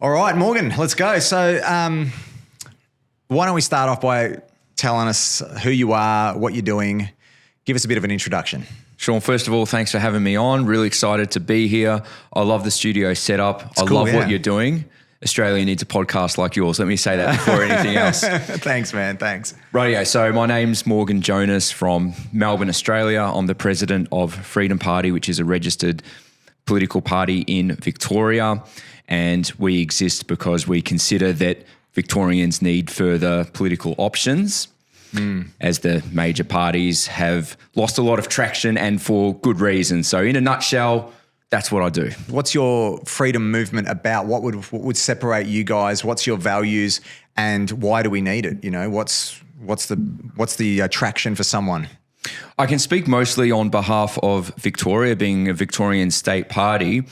All right, Morgan, let's go. So why don't we start off by telling us who you are, what you're doing. Give us a bit of an introduction. Sean, first of all, thanks for having me on. Really excited to be here. I love the studio setup. I love what you're doing. Australia needs a podcast like yours. Let me say that before anything else. Thanks, man. Thanks. Rightio. So my name's Morgan Jonas from Melbourne, Australia. I'm the president of Freedom Party, which is a registered political party in Victoria. And we exist because we consider that Victorians need further political options as the major parties have lost a lot of traction and for good reason. So in a nutshell, that's what I do. What's your freedom movement about? What would separate you guys? What's your values and why do we need it? You know, what's the attraction for someone? I can speak mostly on behalf of Victoria, being a Victorian state party.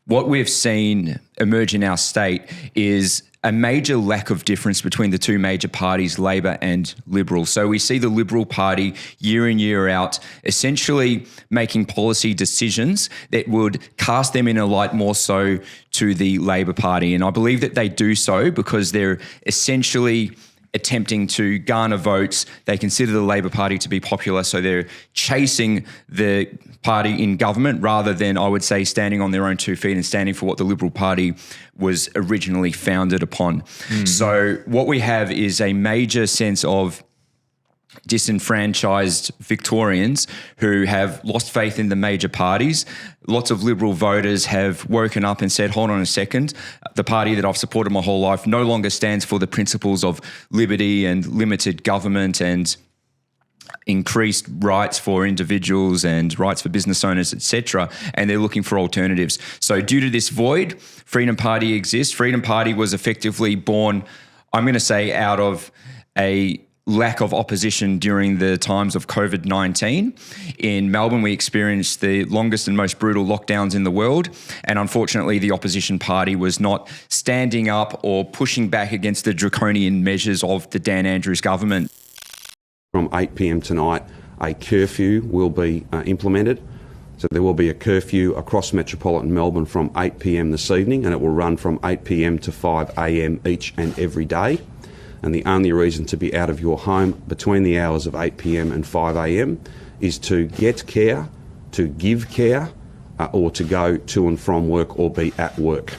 What we've seen emerge in our state is a major lack of difference between the two major parties, Labor and Liberal. So we see the Liberal Party year in, year out, essentially making policy decisions that would cast them in a light more so to the Labor Party. And I believe that they do so because they're essentially attempting to garner votes. They consider the Labor Party to be popular, so they're chasing the party in government rather than, I would say, standing on their own 2 feet and standing for what the Liberal Party was originally founded upon. So what we have is a major sense of disenfranchised Victorians who have lost faith in the major parties. Lots of Liberal voters have woken up and said, hold on a second, the party that I've supported my whole life no longer stands for the principles of liberty and limited government and increased rights for individuals and rights for business owners, etc., and they're looking for alternatives. So due to this void, Freedom Party exists. Freedom Party was effectively born, I'm going to say, out of a lack of opposition during the times of COVID-19. In Melbourne, we experienced the longest and most brutal lockdowns in the world. And unfortunately, the opposition party was not standing up or pushing back against the draconian measures of the Dan Andrews government. From 8 p.m. tonight, a curfew will be implemented. So there will be a curfew across metropolitan Melbourne from 8 p.m. this evening, and it will run from 8 p.m. to 5 a.m. each and every day. And the only reason to be out of your home between the hours of 8 p.m. and 5 a.m. is to get care, to give care, or to go to and from work or be at work.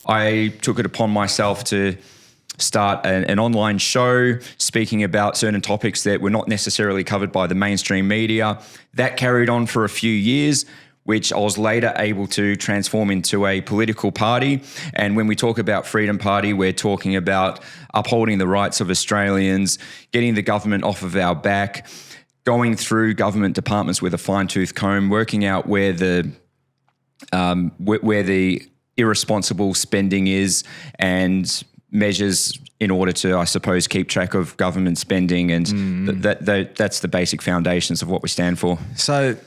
I took it upon myself to start an online show speaking about certain topics that were not necessarily covered by the mainstream media. That carried on for a few years, which I was later able to transform into a political party. And when we talk about Freedom Party, we're talking about upholding the rights of Australians, getting the government off of our back, going through government departments with a fine-tooth comb, working out where the irresponsible spending is, and measures in order to, I suppose, keep track of government spending. And that's the basic foundations of what we stand for. So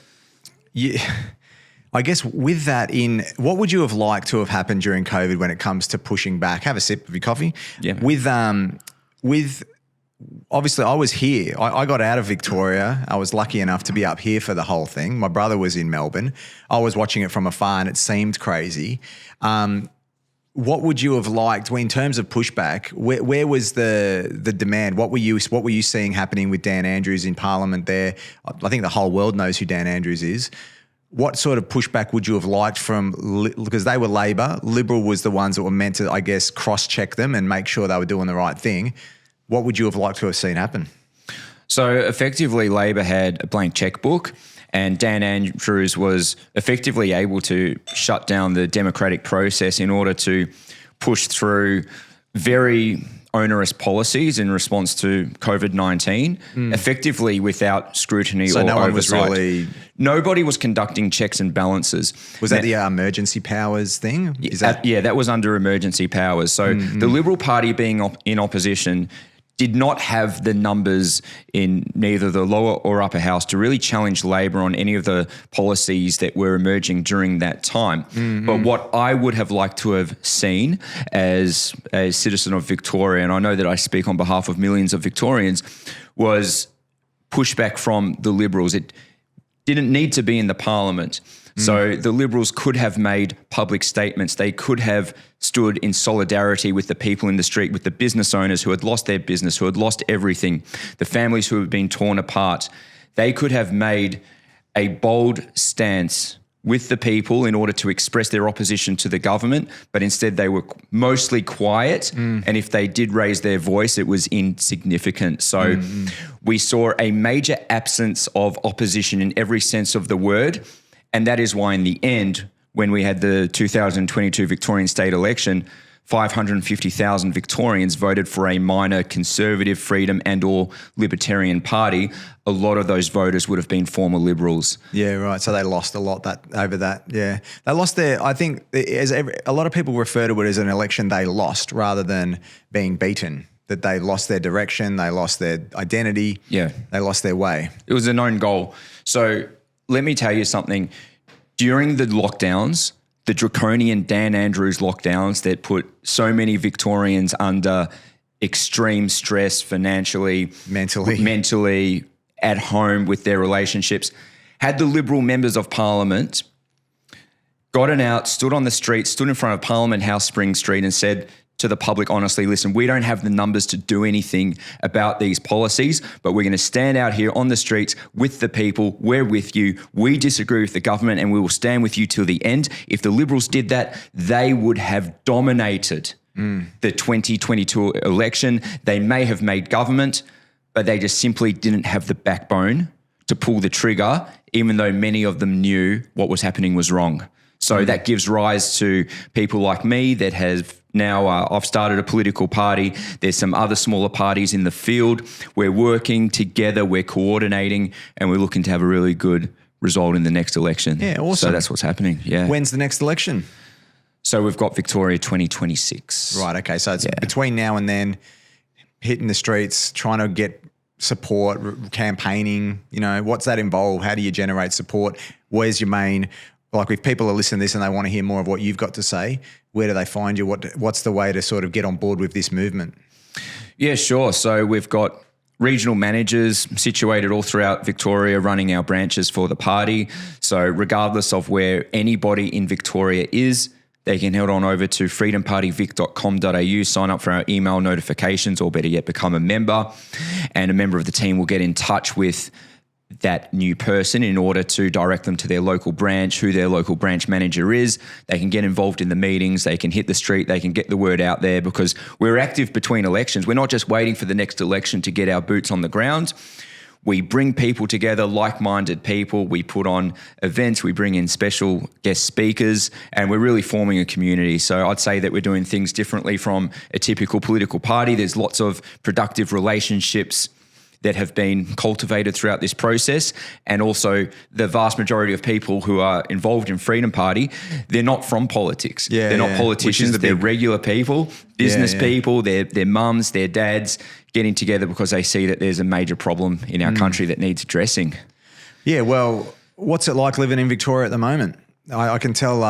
I guess with that what would you have liked to have happened during COVID when it comes to pushing back? Have a sip of your coffee. Yeah. With obviously I was here. I got out of Victoria. I was lucky enough to be up here for the whole thing. My brother was in Melbourne. I was watching it from afar and it seemed crazy. What would you have liked in terms of pushback? Where was the demand? What were you seeing happening with Dan Andrews in Parliament there? I think the whole world knows who Dan Andrews is. What sort of pushback would you have liked from, because they were Labor, Liberal was the ones that were meant to, I guess, cross-check them and make sure they were doing the right thing. What would you have liked to have seen happen? So effectively, Labor had a blank checkbook, and Dan Andrews was effectively able to shut down the democratic process in order to push through very onerous policies in response to COVID-19, effectively without scrutiny or no one oversight. Nobody was conducting checks and balances. Was that the emergency powers thing? That was under emergency powers. So the Liberal Party being in opposition did not have the numbers in neither the lower or upper house to really challenge Labor on any of the policies that were emerging during that time. But what I would have liked to have seen as a citizen of Victoria, and I know that I speak on behalf of millions of Victorians, was pushback from the Liberals. It didn't need to be in the Parliament. So the Liberals could have made public statements. They could have stood in solidarity with the people in the street, with the business owners who had lost their business, who had lost everything, the families who had been torn apart. They could have made a bold stance with the people in order to express their opposition to the government, but instead they were mostly quiet. And if they did raise their voice, it was insignificant. So we saw a major absence of opposition in every sense of the word. And that is why in the end, when we had the 2022 Victorian state election, 550,000 Victorians voted for a minor conservative, freedom and or libertarian party. A lot of those voters would have been former Liberals. Yeah, right. So they lost a lot over that. Yeah. They lost I think a lot of people refer to it as an election they lost rather than being beaten, that they lost their direction, they lost their identity, they lost their way. It was a known goal. So let me tell you something. During the lockdowns, the draconian Dan Andrews lockdowns that put so many Victorians under extreme stress financially, mentally at home with their relationships, had the Liberal members of Parliament gotten out, stood on the street, stood in front of Parliament House Spring Street and said to the public, honestly, listen, we don't have the numbers to do anything about these policies, but we're going to stand out here on the streets with the people. We're with you. We disagree with the government and we will stand with you till the end. If the Liberals did that, they would have dominated the 2022 election. They may have made government, but they just simply didn't have the backbone to pull the trigger, even though many of them knew what was happening was wrong. So that gives rise to people like me that have now, I've started a political party. There's some other smaller parties in the field. We're working together, we're coordinating, and we're looking to have a really good result in the next election. Yeah, awesome. So that's what's happening, yeah. When's the next election? So we've got Victoria 2026. Right, okay. So it's between now and then, hitting the streets, trying to get support, campaigning, what's that involve? How do you generate support? Where's your main... Like if people are listening to this and they want to hear more of what you've got to say, where do they find you? What's the way to sort of get on board with this movement? Yeah, sure. So we've got regional managers situated all throughout Victoria running our branches for the party. So regardless of where anybody in Victoria is, they can head on over to freedompartyvic.com.au, sign up for our email notifications, or better yet, become a member. And a member of the team will get in touch with that new person in order to direct them to their local branch, who their local branch manager is. They can get involved in the meetings, they can hit the street, they can get the word out there, because we're active between elections. We're not just waiting for the next election to get our boots on the ground. We bring people together, like-minded people. We put on events, we bring in special guest speakers, and we're really forming a community. So I'd say that we're doing things differently from a typical political party. There's lots of productive relationships that have been cultivated throughout this process. And also the vast majority of people who are involved in Freedom Party, they're not from politics. They're not politicians, they're regular people, business people, their mums, their dads getting together because they see that there's a major problem in our country that needs addressing. Yeah, well, what's it like living in Victoria at the moment? I can tell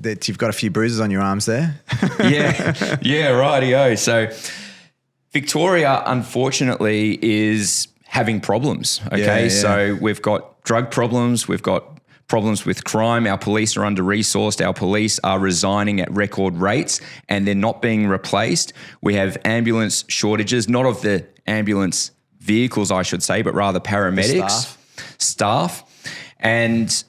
that you've got a few bruises on your arms there. yeah, rightio. So Victoria, unfortunately, is having problems, okay? So we've got drug problems, we've got problems with crime, our police are under-resourced, our police are resigning at record rates and they're not being replaced. We have ambulance shortages, not of the ambulance vehicles, I should say, but rather paramedics, staff. And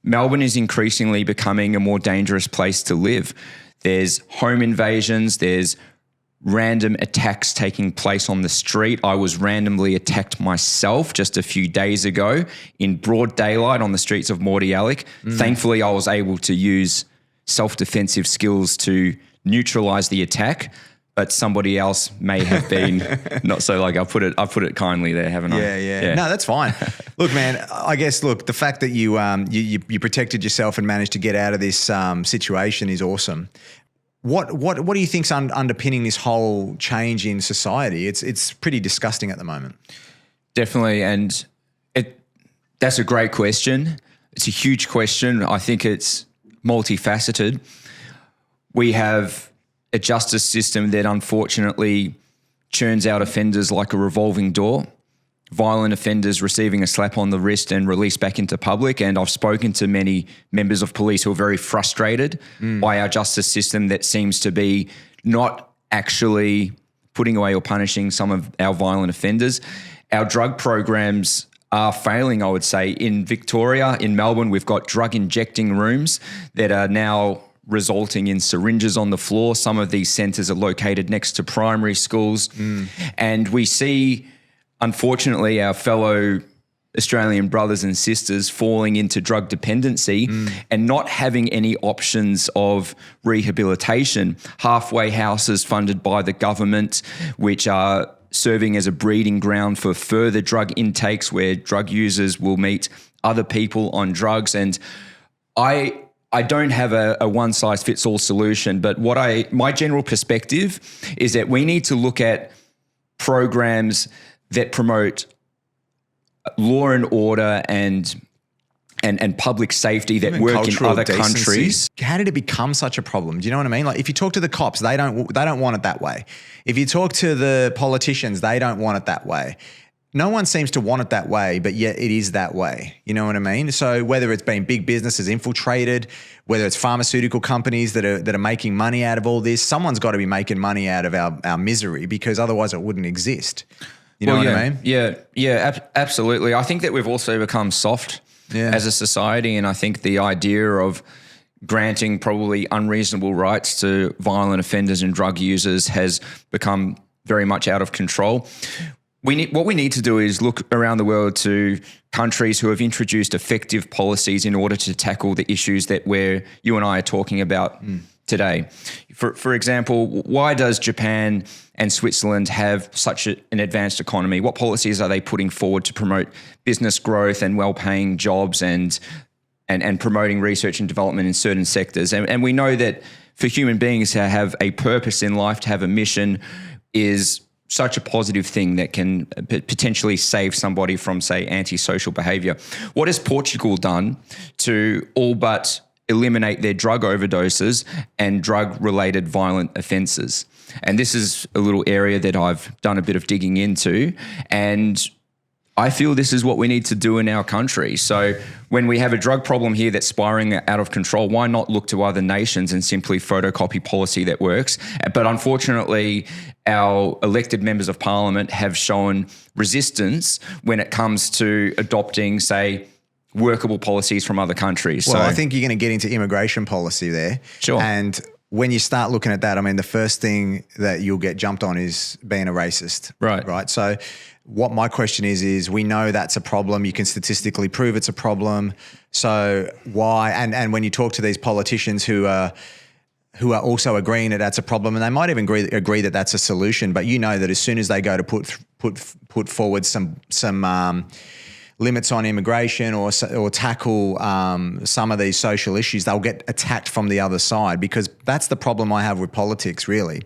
Melbourne is increasingly becoming a more dangerous place to live. There's home invasions, there's random attacks taking place on the street. I was randomly attacked myself just a few days ago in broad daylight on the streets of Mordialloc. Thankfully, I was able to use self-defensive skills to neutralize the attack, but somebody else may have been not so like I put it kindly there, haven't I? Yeah. No, that's fine. Look, man, I guess the fact that you protected yourself and managed to get out of this situation is awesome. What do you think's underpinning this whole change in society? It's pretty disgusting at the moment. Definitely, and that's a great question. It's a huge question. I think it's multifaceted. We have a justice system that unfortunately churns out offenders like a revolving door. violent offenders receiving a slap on the wrist and released back into public. And I've spoken to many members of police who are very frustrated by our justice system that seems to be not actually putting away or punishing some of our violent offenders. Our drug programs are failing, I would say. In Victoria, in Melbourne, we've got drug injecting rooms that are now resulting in syringes on the floor. Some of these centres are located next to primary schools. And we see, unfortunately, our fellow Australian brothers and sisters falling into drug dependency and not having any options of rehabilitation. Halfway houses funded by the government, which are serving as a breeding ground for further drug intakes where drug users will meet other people on drugs. And I don't have a one-size-fits-all solution, but my general perspective is that we need to look at programs that promote law and order and public safety that work in other countries. How did it become such a problem? Do you know what I mean? Like, if you talk to the cops, they don't want it that way. If you talk to the politicians, they don't want it that way. No one seems to want it that way, but yet it is that way. You know what I mean? So whether it's been big businesses infiltrated, whether it's pharmaceutical companies that are making money out of all this, someone's got to be making money out of our misery, because otherwise it wouldn't exist. You know what I mean? Yeah, absolutely. I think that we've also become soft as a society, and I think the idea of granting probably unreasonable rights to violent offenders and drug users has become very much out of control. What we need to do is look around the world to countries who have introduced effective policies in order to tackle the issues that you and I are talking about today. For example, why does Japan and Switzerland have such an advanced economy? What policies are they putting forward to promote business growth and well-paying jobs and promoting research and development in certain sectors? And we know that for human beings to have a purpose in life, to have a mission, is such a positive thing that can potentially save somebody from, say, antisocial behaviour. What has Portugal done to all but eliminate their drug overdoses and drug-related violent offences? And this is a little area that I've done a bit of digging into, and I feel this is what we need to do in our country. So when we have a drug problem here that's spiraling out of control, why not look to other nations and simply photocopy policy that works? But unfortunately, our elected members of parliament have shown resistance when it comes to adopting, say, workable policies from other countries. Well, I think you're going to get into immigration policy there. Sure. And when you start looking at that, I mean, the first thing that you'll get jumped on is being a racist. Right. So what my question is we know that's a problem. You can statistically prove it's a problem. So why? And when you talk to these politicians who are also agreeing that that's a problem, and they might even agree that that's a solution, but you know that as soon as they go to put forward some limits on immigration or tackle some of these social issues, they'll get attacked from the other side, because that's the problem I have with politics, really.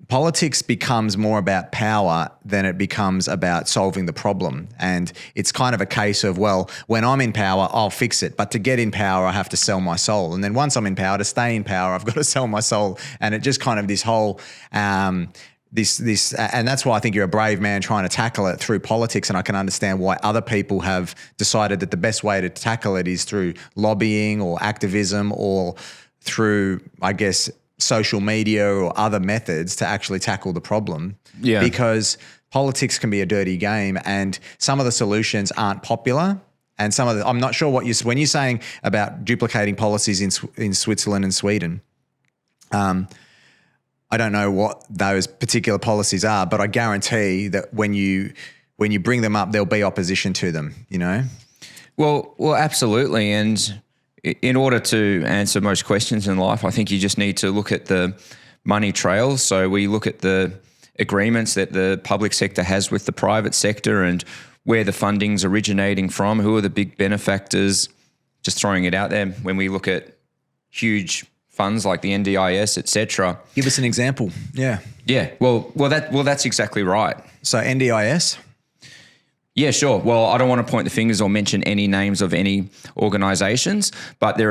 Politics becomes more about power than it becomes about solving the problem. And it's kind of a case of, well, when I'm in power, I'll fix it. But to get in power, I have to sell my soul. And then once I'm in power, to stay in power, I've got to sell my soul. And it just kind of this whole and that's why I think you're a brave man trying to tackle it through politics. And I can understand why other people have decided that the best way to tackle it is through lobbying or activism or through, I guess, social media or other methods to actually tackle the problem. Yeah. Because politics can be a dirty game, and some of the solutions aren't popular. And I'm not sure when you're saying about duplicating policies in Switzerland and Sweden, I don't know what those particular policies are, but I guarantee that when you bring them up, there'll be opposition to them, you know? Well, absolutely. And in order to answer most questions in life, I think you just need to look at the money trails. So we look at the agreements that the public sector has with the private sector and where the funding's originating from, who are the big benefactors, just throwing it out there. When we look at huge funds like the NDIS, etc. Give us an example. Yeah. Well, that's exactly right. So NDIS? Yeah, sure. Well, I don't want to point the fingers or mention any names of any organisations, but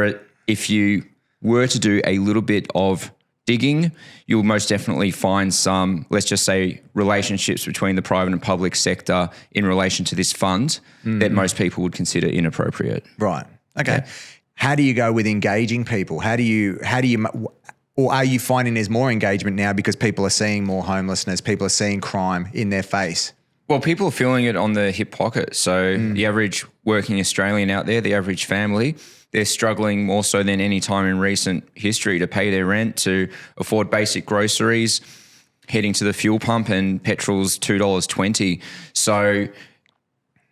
if you were to do a little bit of digging, you'll most definitely find some, let's just say, relationships between the private and public sector in relation to this fund that most people would consider inappropriate. Right. Okay. Yeah. How do you go with engaging people? How do you, or are you finding there's more engagement now because people are seeing more homelessness, people are seeing crime in their face? Well, people are feeling it on the hip pocket. So the average working Australian out there, the average family, they're struggling more so than any time in recent history to pay their rent, to afford basic groceries, heading to the fuel pump, and petrol's $2.20. So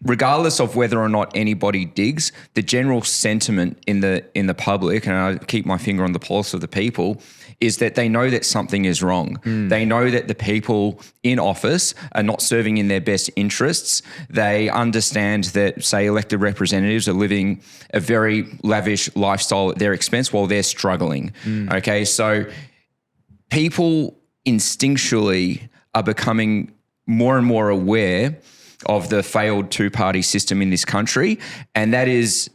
regardless of whether or not anybody digs, the general sentiment in the public, and I keep my finger on the pulse of the people, is that they know that something is wrong. They know that the people in office are not serving in their best interests. They understand that, say, elected representatives are living a very lavish lifestyle at their expense while they're struggling. Okay, so people instinctually are becoming more and more aware of the failed two-party system in this country, and that is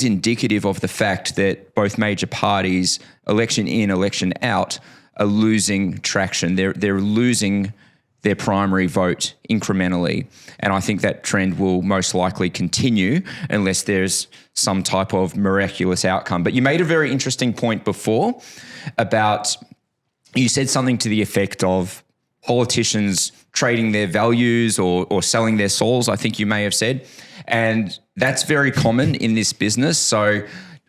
indicative of the fact that both major parties, election in, election out, are losing traction. They're losing their primary vote incrementally, and I think that trend will most likely continue unless there's some type of miraculous outcome. But you made a very interesting point before about, you said something to the effect of politicians trading their values or selling their souls, I think you may have said. And that's very common in this business. So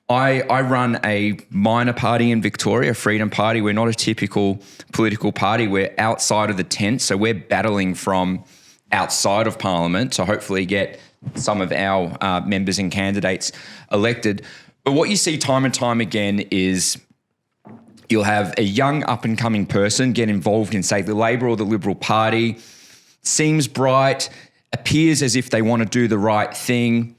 I run a minor party in Victoria, Freedom Party. We're not a typical political party. We're outside of the tent. So we're battling from outside of Parliament to hopefully get some of our members and candidates elected. But what you see time and time again is you'll have a young up-and-coming person get involved in, say, the Labor or the Liberal Party, seems bright, appears as if they want to do the right thing,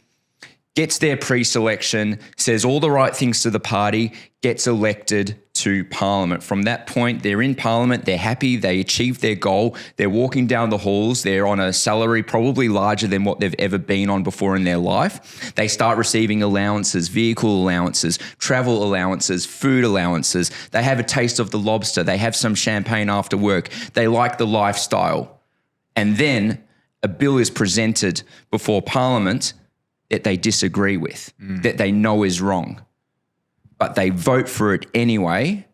gets their pre-selection, says all the right things to the party, gets elected to Parliament. From that point, they're in Parliament, they're happy, they achieved their goal, they're walking down the halls, they're on a salary probably larger than what they've ever been on before in their life. They start receiving allowances, vehicle allowances, travel allowances, food allowances. They have a taste of the lobster, they have some champagne after work, they like the lifestyle. And then a bill is presented before Parliament that they disagree with, that they know is wrong. But they vote for it anyway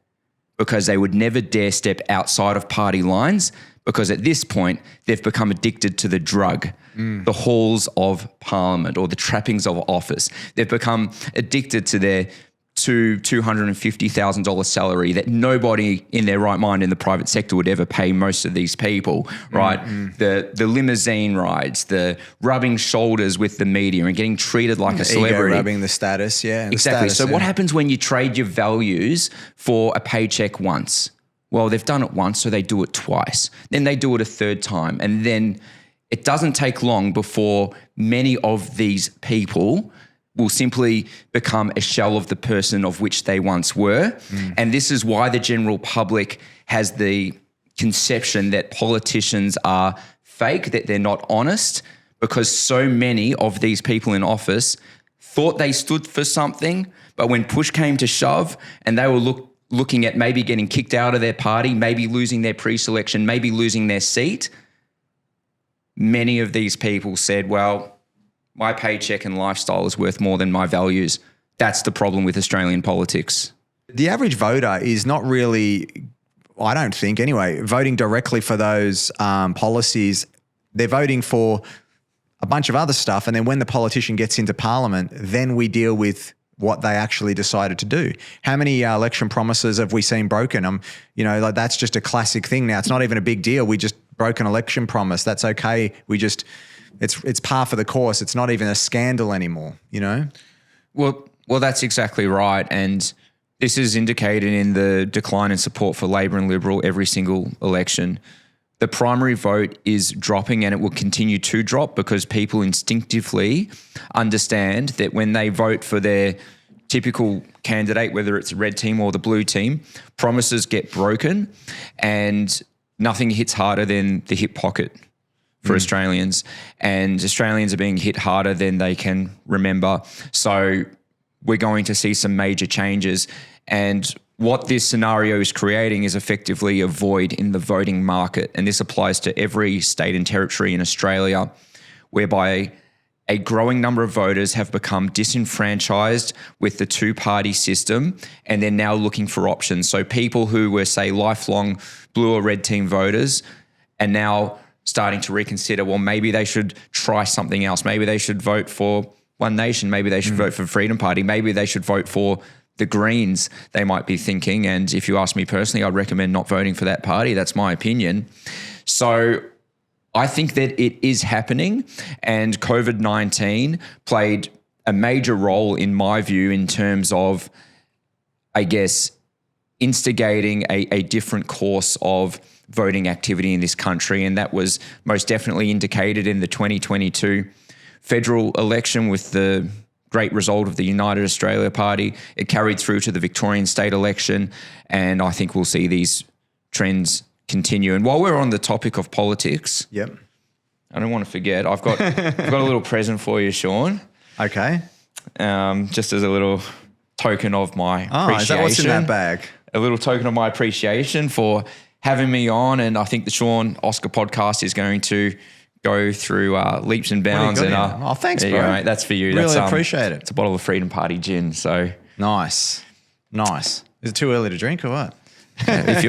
because they would never dare step outside of party lines, because at this point they've become addicted to the drug, the halls of Parliament or the trappings of office. They've become addicted to their $250,000 salary that nobody in their right mind in the private sector would ever pay most of these people, right? The limousine rides, the rubbing shoulders with the media and getting treated like a celebrity. Ego rubbing the status, yeah. Exactly. Status, so what happens when you trade your values for a paycheck once? Well, they've done it once, so they do it twice. Then they do it a third time. And then it doesn't take long before many of these people will simply become a shell of the person of which they once were. And this is why the general public has the conception that politicians are fake, that they're not honest, because so many of these people in office thought they stood for something, but when push came to shove and they were looking at maybe getting kicked out of their party, maybe losing their pre-selection, maybe losing their seat, many of these people said, well, my paycheck and lifestyle is worth more than my values. That's the problem with Australian politics. The average voter is not really, I don't think anyway, voting directly for those policies. They're voting for a bunch of other stuff, and then when the politician gets into Parliament, then we deal with what they actually decided to do. How many election promises have we seen broken? Like that's just a classic thing now. It's not even a big deal. We just broke an election promise. That's okay. It's par for the course. It's not even a scandal anymore, Well, that's exactly right. And this is indicated in the decline in support for Labor and Liberal every single election. The primary vote is dropping, and it will continue to drop because people instinctively understand that when they vote for their typical candidate, whether it's the red team or the blue team, promises get broken and nothing hits harder than the hip pocket for Australians, and Australians are being hit harder than they can remember. So we're going to see some major changes. And what this scenario is creating is effectively a void in the voting market. And this applies to every state and territory in Australia, whereby a growing number of voters have become disenfranchised with the two-party system, and they're now looking for options. So people who were, say, lifelong blue or red team voters are now starting to reconsider, well, maybe they should try something else. Maybe they should vote for One Nation. Maybe they should vote for Freedom Party. Maybe they should vote for the Greens, they might be thinking. And if you ask me personally, I'd recommend not voting for that party. That's my opinion. So I think that it is happening, and COVID-19 played a major role, in my view, in terms of, I guess, instigating a different course of voting activity in this country. And that was most definitely indicated in the 2022 federal election with the great result of the United Australia Party. It carried through to the Victorian state election, and I think we'll see these trends continue. And while we're on the topic of politics, Yep. I don't want to forget, I've got a little present for you, Sean. Okay. Just as a little token of my appreciation. Is that what's in that bag? A little token of my appreciation for having me on, and I think the Sean Oscar podcast is going to go through leaps and bounds. What do you And got here? Thanks, bro. go, mate. That's for you. Really That's, appreciate it. It's a bottle of Freedom Party gin. So Nice. Is it too early to drink or what? if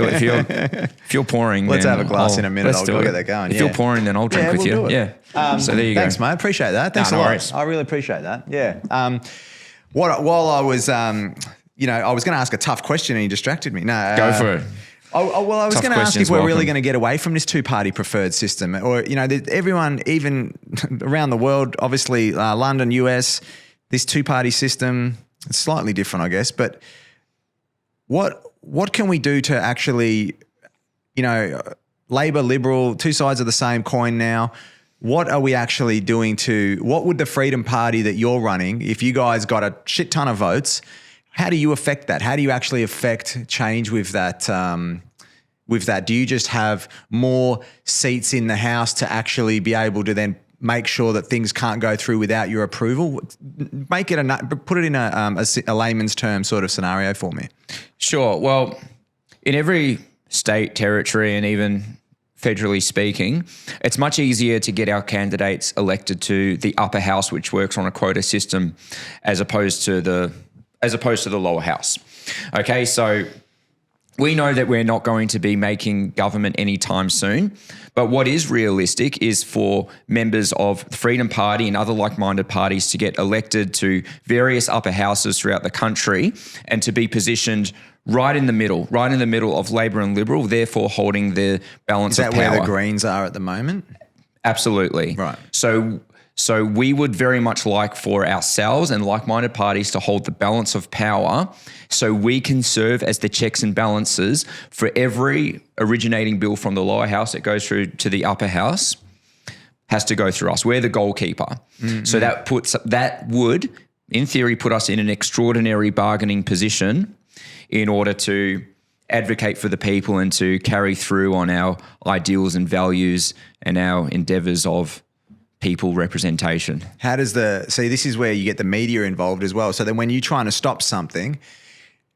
you're pouring, Let's then have a glass in a minute. let's I'll do get it. that going. If you're pouring, then I'll drink with we'll you. do it. Yeah. So there you go. Thanks, mate. Appreciate that. Thanks No a lot. worries. I really appreciate that. Yeah. While I was, I was going to ask a tough question and you distracted me. No. Go for it. I was Tough going to ask if questions, we're really welcome. going to get away from this two-party preferred system, or everyone, even around the world, obviously London, US, this two-party system. It's slightly different, I guess. But what can we do to actually, Labor, Liberal, two sides of the same coin now? What are we actually doing what would the Freedom Party that you're running, if you guys got a shit ton of votes, how do you affect that? How do you actually affect change with that? Do you just have more seats in the House to actually be able to then make sure that things can't go through without your approval? Put it in a layman's term sort of scenario for me. Sure. Well, in every state, territory, and even federally speaking, it's much easier to get our candidates elected to the upper house, which works on a quota system, as opposed to the lower house. Okay, so we know that we're not going to be making government anytime soon, but what is realistic is for members of the Freedom Party and other like-minded parties to get elected to various upper houses throughout the country and to be positioned right in the middle of Labor and Liberal, therefore holding the balance of power. Is that where the Greens are at the moment? Absolutely. Right. So we would very much like for ourselves and like-minded parties to hold the balance of power so we can serve as the checks and balances for every originating bill from the lower house that goes through to the upper house has to go through us. We're the goalkeeper. Mm-hmm. So that would, in theory, put us in an extraordinary bargaining position in order to advocate for the people and to carry through on our ideals and values and our endeavours of people representation. How does this is where you get the media involved as well. So then when you're trying to stop something,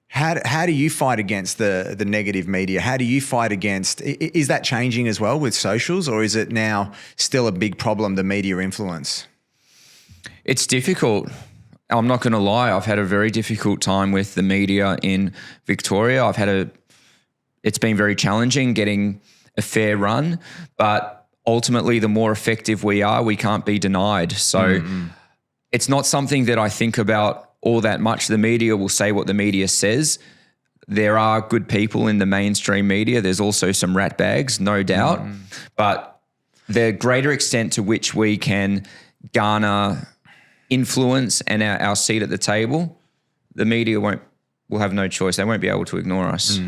how do you fight against the negative media? How do you fight against, is that changing as well with socials, or is it now still a big problem, the media influence? It's difficult. I'm not going to lie. I've had a very difficult time with the media in Victoria. It's been very challenging getting a fair run, but ultimately the more effective we are, we can't be denied. So it's not something that I think about all that much. The media will say what the media says. There are good people in the mainstream media. There's also some rat bags, no doubt. But the greater extent to which we can garner influence and our seat at the table, the media will have no choice. They won't be able to ignore us.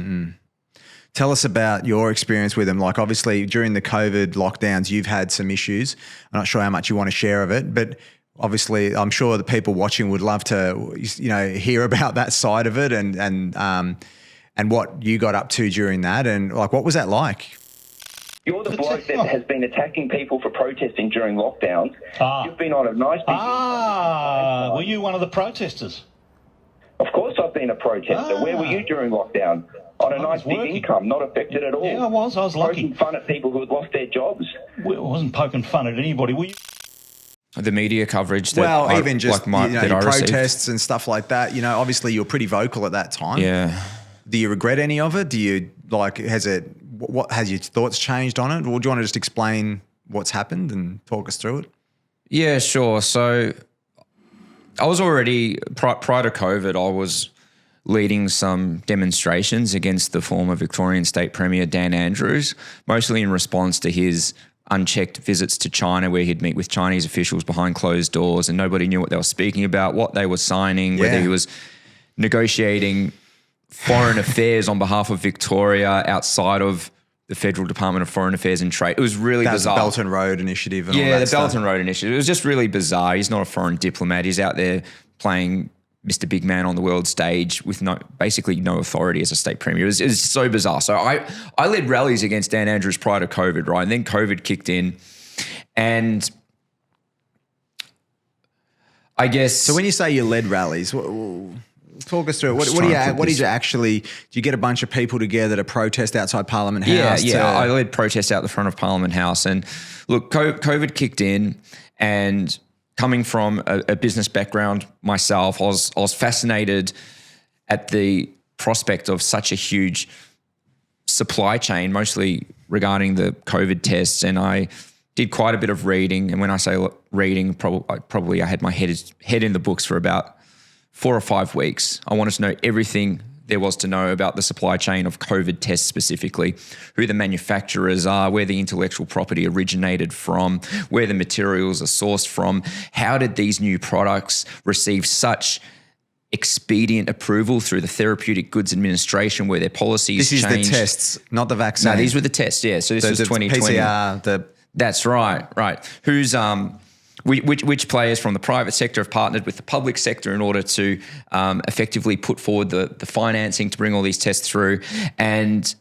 Tell us about your experience with them. Like, obviously during the COVID lockdowns, you've had some issues. I'm not sure how much you want to share of it, but obviously I'm sure the people watching would love to, hear about that side of it and what you got up to during that. And like, what was that like? You're the bloke that has been attacking people for protesting during lockdowns. You've been on a nice big... were you one of the protesters? Of course I've been a protester. Where were you during lockdown? On a nice big income, not affected at all. Yeah, I was lucky. Poking fun at people who had lost their jobs. Well, I wasn't poking fun at anybody. The media coverage that Well, I, even just like that I protests received. and stuff like that. You know, obviously you're pretty vocal at that time. Yeah. Do you regret any of it? Do you has your thoughts changed on it? Or do you want to just explain what's happened and talk us through it? Yeah, sure. So I was already, prior to COVID, I was leading some demonstrations against the former Victorian State Premier Dan Andrews, mostly in response to his unchecked visits to China, where he'd meet with Chinese officials behind closed doors and nobody knew what they were speaking about, what they were signing, whether he was negotiating foreign affairs on behalf of Victoria outside of the Federal Department of Foreign Affairs and Trade. It was really bizarre. The Belt and Road Initiative and all that Yeah, the stuff. Belt and Road Initiative. It was just really bizarre. He's not a foreign diplomat. He's out there playing Mr. Big Man on the world stage with basically no authority as a state premier. It was so bizarre. So I led rallies against Dan Andrews prior to COVID, right? And then COVID kicked in. And I guess... So when you say you led rallies, talk us through it. What did you actually... Do you get a bunch of people together to protest outside Parliament House? Yeah. I led protests out the front of Parliament House. And look, COVID kicked in, and coming from a business background myself, I was fascinated at the prospect of such a huge supply chain, mostly regarding the COVID tests. And I did quite a bit of reading. And when I say reading, probably I had my head in the books for about 4 or 5 weeks. I wanted to know everything there was to know about the supply chain of COVID tests specifically, who the manufacturers are, where the intellectual property originated from, where the materials are sourced from. How did these new products receive such expedient approval through the Therapeutic Goods Administration, where their policies changed? This is the tests, not the vaccine. No, these were the tests, yeah. So this was 2020. PCR, That's right. Who's which players from the private sector have partnered with the public sector in order to effectively put forward the financing to bring all these tests through. And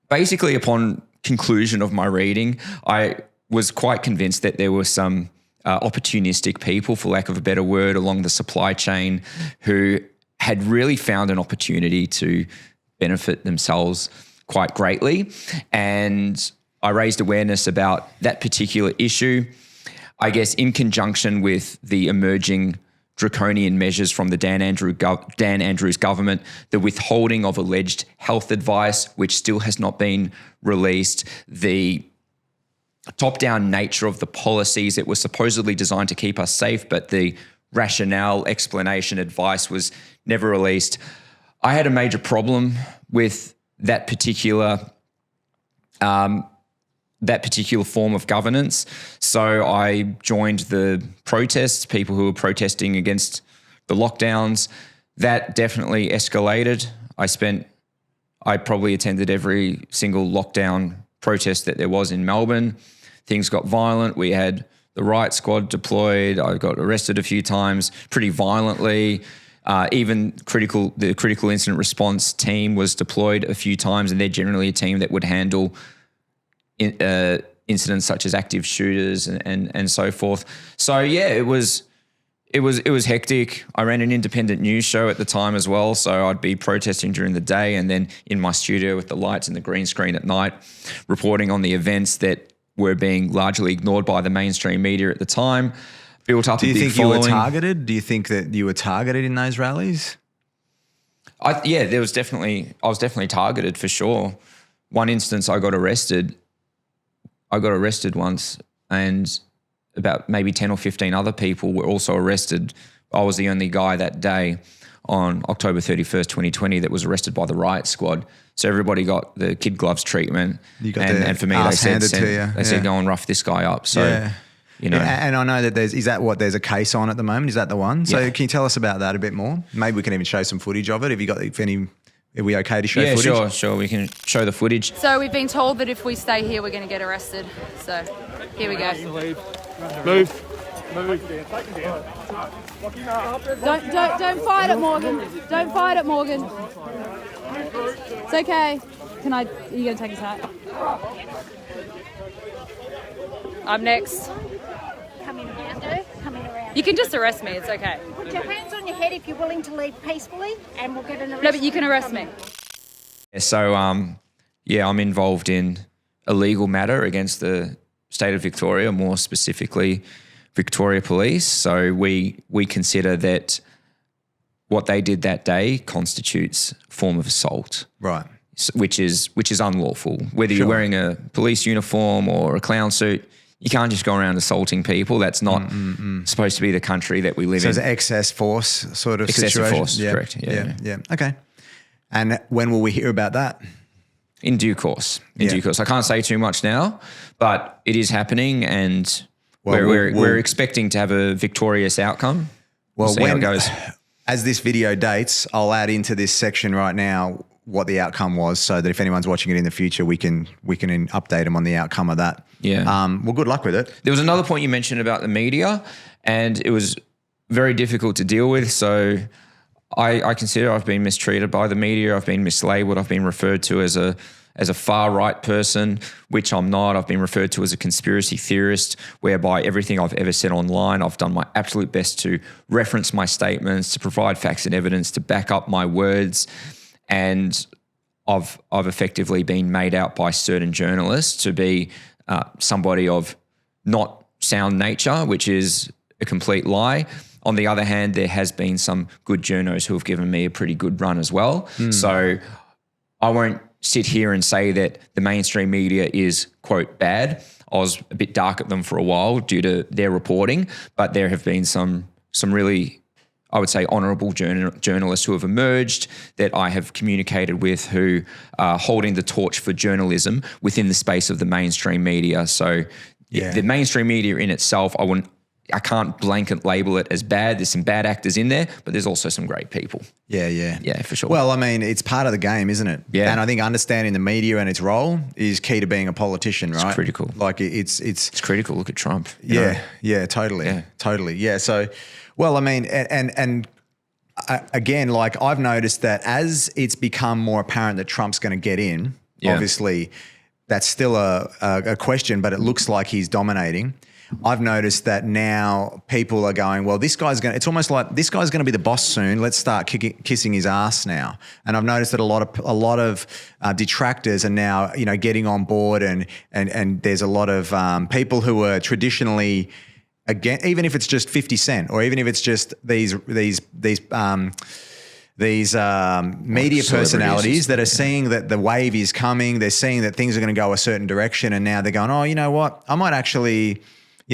basically upon conclusion of my reading, I was quite convinced that there were some opportunistic people, for lack of a better word, along the supply chain who had really found an opportunity to benefit themselves quite greatly. And I raised awareness about that particular issue, I guess, in conjunction with the emerging draconian measures from the Dan Andrews government, the withholding of alleged health advice, which still has not been released, the top-down nature of the policies that were supposedly designed to keep us safe, but the rationale, explanation, advice was never released. I had a major problem with that particular form of governance. So I joined the protests, people who were protesting against the lockdowns. That definitely escalated. I probably attended every single lockdown protest that there was in Melbourne. Things got violent. We had the riot squad deployed. I got arrested a few times pretty violently. Even the critical incident response team was deployed a few times, and they're generally a team that would handle incidents such as active shooters and so forth. So yeah, it was hectic. I ran an independent news show at the time as well, so I'd be protesting during the day and then in my studio with the lights and the green screen at night, reporting on the events that were being largely ignored by the mainstream media at the time. Built up a big following. Do you think you were targeted? Do you think that you were targeted in those rallies? I was definitely targeted for sure. One instance, I got arrested once, and about maybe 10 or 15 other people were also arrested. I was the only guy that day on October 31st, 2020 that was arrested by the riot squad. So everybody got the kid gloves treatment. And for me, they said, go and rough this guy up. So, you know. Yeah, and I know that there's a case on at the moment. Is that the one? So can you tell us about that a bit more? Maybe we can even show some footage of it. Are we okay to show footage? Yeah, sure. We can show the footage. So we've been told that if we stay here, we're going to get arrested. So here we go. Move. Don't fight it, Morgan. Don't fight it, Morgan. It's okay. Are you going to take his hat? I'm next. Coming around. You can just arrest me. It's okay. Put your hands on your ahead if you're willing to leave peacefully, and we'll get an arrest. No, but you can arrest me. So, I'm involved in a legal matter against the state of Victoria, more specifically Victoria Police. So we consider that what they did that day constitutes a form of assault. Right. Which is unlawful. Whether you're wearing a police uniform or a clown suit, you can't just go around assaulting people. That's not supposed to be the country that we live in. So it's an excess force sort of situation? Excessive force, correct. Yeah. Okay. And when will we hear about that? In due course. Due course. I can't say too much now, but it is happening, and we're expecting to have a victorious outcome. We'll see how it goes. As this video dates, I'll add into this section right now what the outcome was, so that if anyone's watching it in the future, we can update them on the outcome of that. Yeah. Well, good luck with it. There was another point you mentioned about the media, and it was very difficult to deal with. So I consider I've been mistreated by the media. I've been mislabeled. I've been referred to as a far right person, which I'm not. I've been referred to as a conspiracy theorist, whereby everything I've ever said online, I've done my absolute best to reference my statements, to provide facts and evidence, to back up my words. And I've effectively been made out by certain journalists to be somebody of not sound nature, which is a complete lie. On the other hand, there has been some good journos who have given me a pretty good run as well. So I won't sit here and say that the mainstream media is, quote, bad. I was a bit dark at them for a while due to their reporting, but there have been some really, I would say, honourable journalists who have emerged that I have communicated with, who are holding the torch for journalism within the space of the mainstream media. So the mainstream media in itself, I can't blanket label it as bad. There's some bad actors in there, but there's also some great people. Yeah, for sure. Well, I mean, it's part of the game, isn't it? Yeah. And I think understanding the media and its role is key to being a politician, right? It's critical. Like it's critical. Look at Trump. Totally. Yeah. So, well, I mean, and again, like I've noticed that as it's become more apparent that Trump's going to get in, obviously that's still a question, but it looks like he's dominating. I've noticed that now people are going, well, it's almost like this guy's going to be the boss soon. Let's start kissing his ass now. And I've noticed that a lot of detractors are now, getting on board, and there's a lot of people who are traditionally, again, even if it's just 50 Cent, or even if it's just these media personalities that are seeing that the wave is coming. They're seeing that things are going to go a certain direction, and now they're going, oh, you know what? I might actually.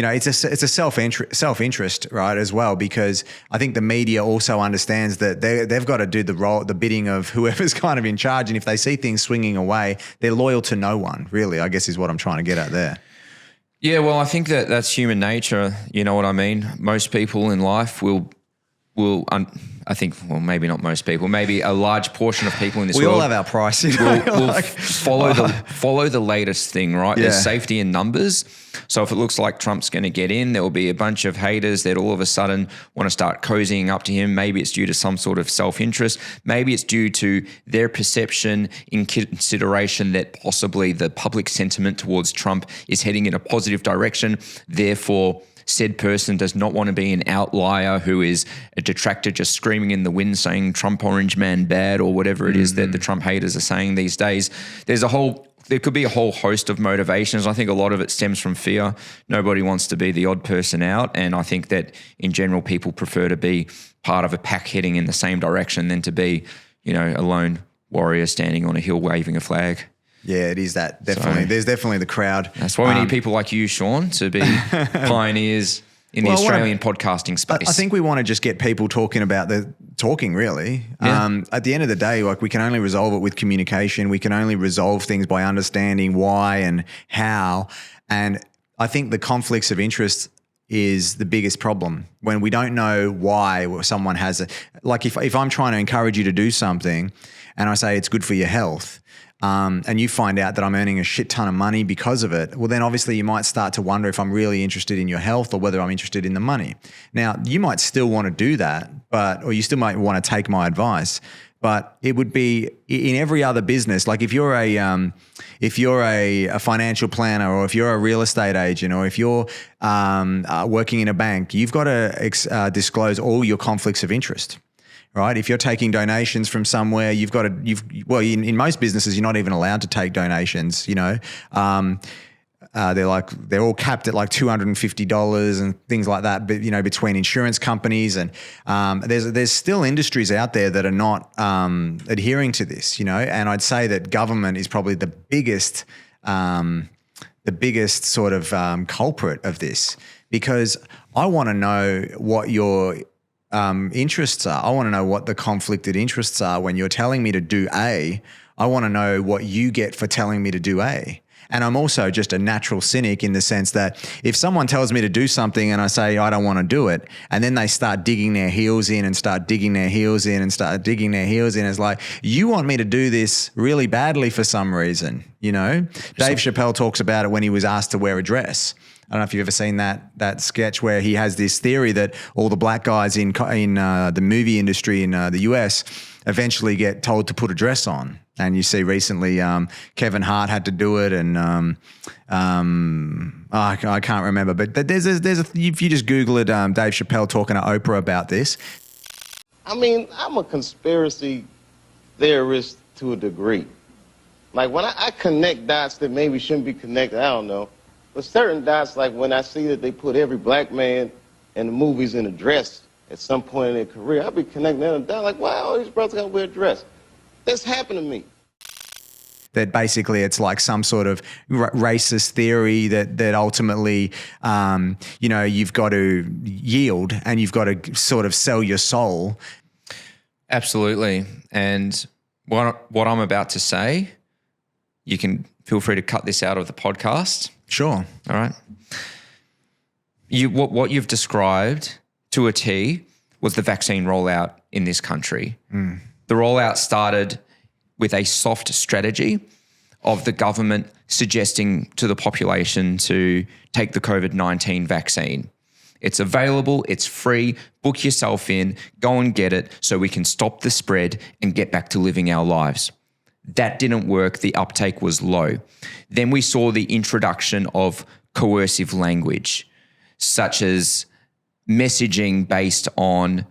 It's a self-interest, right, as well, because I think the media also understands that they've got to do the bidding of whoever's kind of in charge, and if they see things swinging away, they're loyal to no one, really, I guess is what I'm trying to get at there. Yeah, well, I think that's human nature, you know what I mean? Most people in life will I think, well, maybe not most people, maybe a large portion of people in this world. We all have our price. Will follow the latest thing, right? Yeah. There's safety in numbers. So if it looks like Trump's going to get in, there will be a bunch of haters that all of a sudden want to start cozying up to him. Maybe it's due to some sort of self-interest. Maybe it's due to their perception in consideration that possibly the public sentiment towards Trump is heading in a positive direction. Therefore, said person does not want to be an outlier who is a detractor just screaming in the wind saying Trump orange man bad, or whatever it is that the Trump haters are saying these days. There could be a whole host of motivations. I think a lot of it stems from fear. Nobody wants to be the odd person out. And I think that in general, people prefer to be part of a pack heading in the same direction than to be, a lone warrior standing on a hill waving a flag. Yeah, it is that. Definitely. There's definitely the crowd. That's why we need people like you, Sean, to be pioneers in the Australian podcasting space. I think we want to just get people talking about talking, really. Yeah. At the end of the day, like, we can only resolve it with communication. We can only resolve things by understanding why and how. And I think the conflicts of interest is the biggest problem when we don't know why someone has like if I'm trying to encourage you to do something and I say it's good for your health, and you find out that I'm earning a shit ton of money because of it, well, then obviously you might start to wonder if I'm really interested in your health or whether I'm interested in the money. Now, you might still want to do that, or you still might want to take my advice, but it would be in every other business. Like if you're a financial planner, or if you're a real estate agent, or if you're working in a bank, you've got to disclose all your conflicts of interest. right? If you're taking donations from somewhere, in most businesses, you're not even allowed to take donations, they're all capped at like $250 and things like that, but between insurance companies and there's still industries out there that are not adhering to this, and I'd say that government is probably the biggest sort of culprit of this, because I want to know what your interests are. I want to know what the conflicted interests are when you're telling me to do A. I want to know what you get for telling me to do A. And I'm also just a natural cynic in the sense that if someone tells me to do something and I say, I don't want to do it, and then they start digging their heels in and start digging their heels in and start digging their heels in, it's like, you want me to do this really badly for some reason, Dave Chappelle talks about it when he was asked to wear a dress. I don't know if you've ever seen that sketch where he has this theory that all the black guys in the movie industry in the US eventually get told to put a dress on. And you see recently Kevin Hart had to do it, and I can't remember. But there's if you just Google it, Dave Chappelle talking to Oprah about this. I mean, I'm a conspiracy theorist to a degree. Like when I connect dots that maybe shouldn't be connected, I don't know. But certain dots, like when I see that they put every black man in the movies in a dress at some point in their career, I'll be connecting that dot like, wow, all these brothers got to wear a dress. That's happened to me. That basically it's like some sort of racist theory that ultimately, you've got to yield and you've got to sort of sell your soul. Absolutely. And what I'm about to say, you can feel free to cut this out of the podcast. Sure. All right. What you've described to a T was the vaccine rollout in this country. Mm. The rollout started with a soft strategy of the government suggesting to the population to take the COVID-19 vaccine. It's available, it's free, book yourself in, go and get it so we can stop the spread and get back to living our lives. That didn't work, the uptake was low. Then we saw the introduction of coercive language, such as messaging based on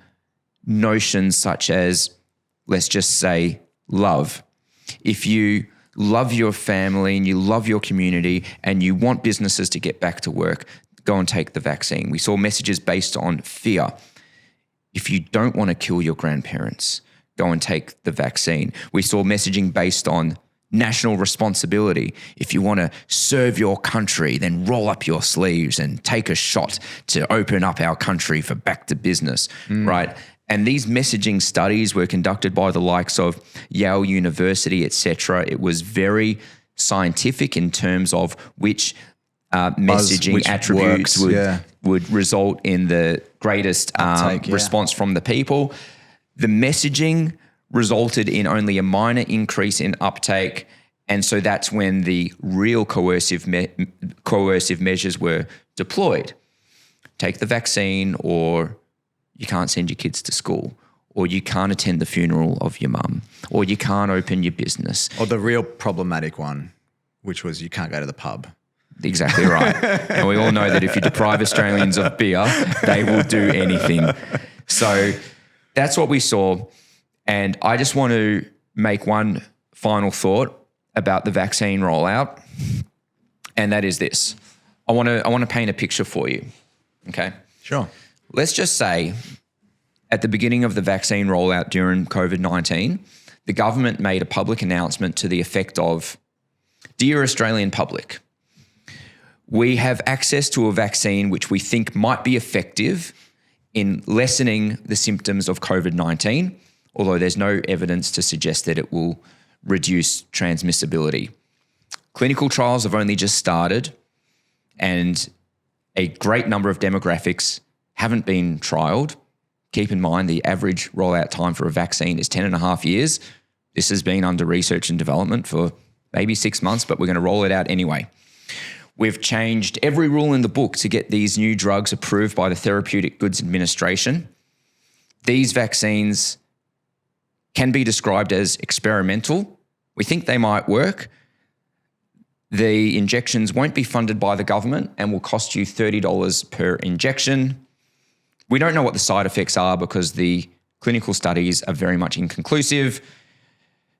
notions such as, let's just say, love. If you love your family and you love your community and you want businesses to get back to work, go and take the vaccine. We saw messages based on fear. If you don't want to kill your grandparents, go and take the vaccine. We saw messaging based on national responsibility. If you want to serve your country, then roll up your sleeves and take a shot to open up our country for back to business, right? And these messaging studies were conducted by the likes of Yale University, etc. It was very scientific in terms of which messaging attributes would result in the greatest response from the people. The messaging resulted in only a minor increase in uptake, and so that's when the real coercive measures were deployed. Take the vaccine, or you can't send your kids to school, or you can't attend the funeral of your mum, or you can't open your business. Or the real problematic one, which was you can't go to the pub. Exactly right. And we all know that if you deprive Australians of beer, they will do anything. So that's what we saw. And I just want to make one final thought about the vaccine rollout, and that is this. I want to paint a picture for you, okay? Sure. Let's just say at the beginning of the vaccine rollout during COVID-19, the government made a public announcement to the effect of, "Dear Australian public, we have access to a vaccine which we think might be effective in lessening the symptoms of COVID-19, although there's no evidence to suggest that it will reduce transmissibility. Clinical trials have only just started, and a great number of demographics haven't been trialled. Keep in mind the average rollout time for a vaccine is 10.5 years. This has been under research and development for maybe 6 months, but we're going to roll it out anyway. We've changed every rule in the book to get these new drugs approved by the Therapeutic Goods Administration. These vaccines can be described as experimental. We think they might work. The injections won't be funded by the government and will cost you $30 per injection. We don't know what the side effects are because the Clinical studies are very much inconclusive.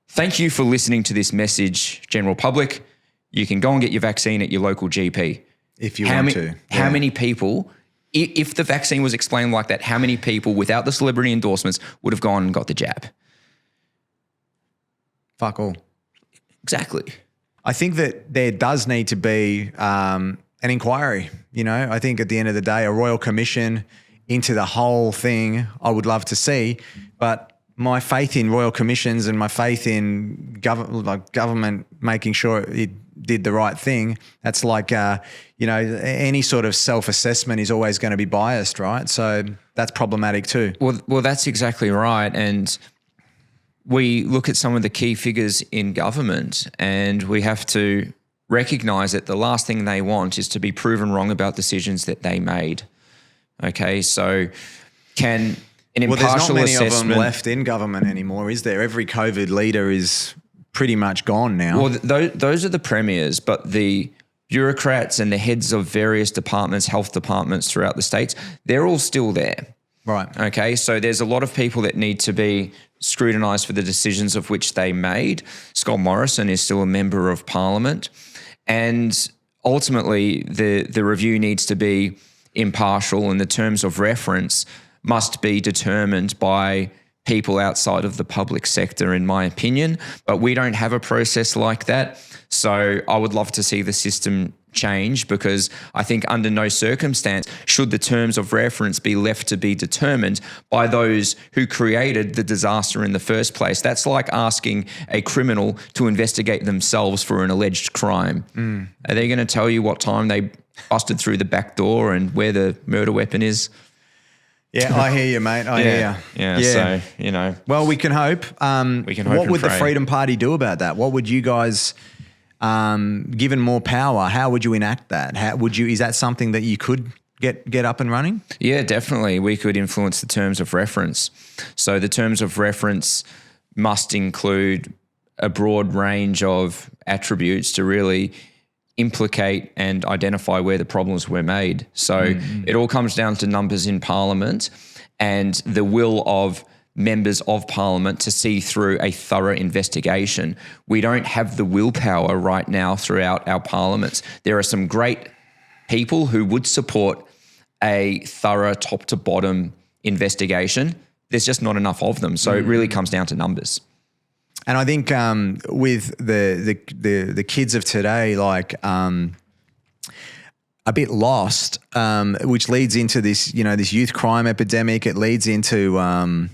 Thank you for listening to this message, general public. You can go and get your vaccine at your local GP. If you want to. How many people, if the vaccine was explained like that, how many people without the celebrity endorsements would have gone and got the jab? Fuck all. Exactly. I think that there does need to be an inquiry. You know, I think at the end of the day, a royal commission into the whole thing, I would love to see. But my faith in royal commissions and my faith in government making sure it did the right thing, that's like, any sort of self-assessment is always going to be biased, right? So that's problematic too. Well, that's exactly right. And we look at some of the key figures in government and we have to recognise that the last thing they want is to be proven wrong about decisions that they made. Okay, so can an impartial there's not many assessment... of them left in government anymore, is there? Every COVID leader is pretty much gone now. Well, those are the premiers, but the bureaucrats and the heads of various departments, health departments throughout the states, they're all still there. Right. Okay, so there's a lot of people that need to be scrutinised for the decisions of which they made. Scott Morrison is still a member of Parliament, and ultimately the review needs to be impartial, and the terms of reference must be determined by people outside of the public sector, in my opinion. But we don't have a process like that. So I would love to see the system change, because I think under no circumstance should the terms of reference be left to be determined by those who created the disaster in the first place. That's like asking a criminal to investigate themselves for an alleged crime. Are they going to tell you what time they busted through the back door and where the murder weapon is? Yeah, I hear you, mate. I hear you. Yeah, so, Well, we can hope. We can hope. What would the pray. Freedom Party do about that? What would you guys, given more power, how would you enact that? Is that something that you could get up and running? Yeah, definitely. We could influence the terms of reference. So the terms of reference must include a broad range of attributes to really implicate and identify where the problems were made. So it all comes down to numbers in Parliament and the will of members of Parliament to see through a thorough investigation. We don't have the willpower right now throughout our parliaments. There are some great people who would support a thorough top to bottom investigation. There's just not enough of them. So it really comes down to numbers. And I think with the kids of today, like a bit lost, which leads into this, this youth crime epidemic. It leads into, I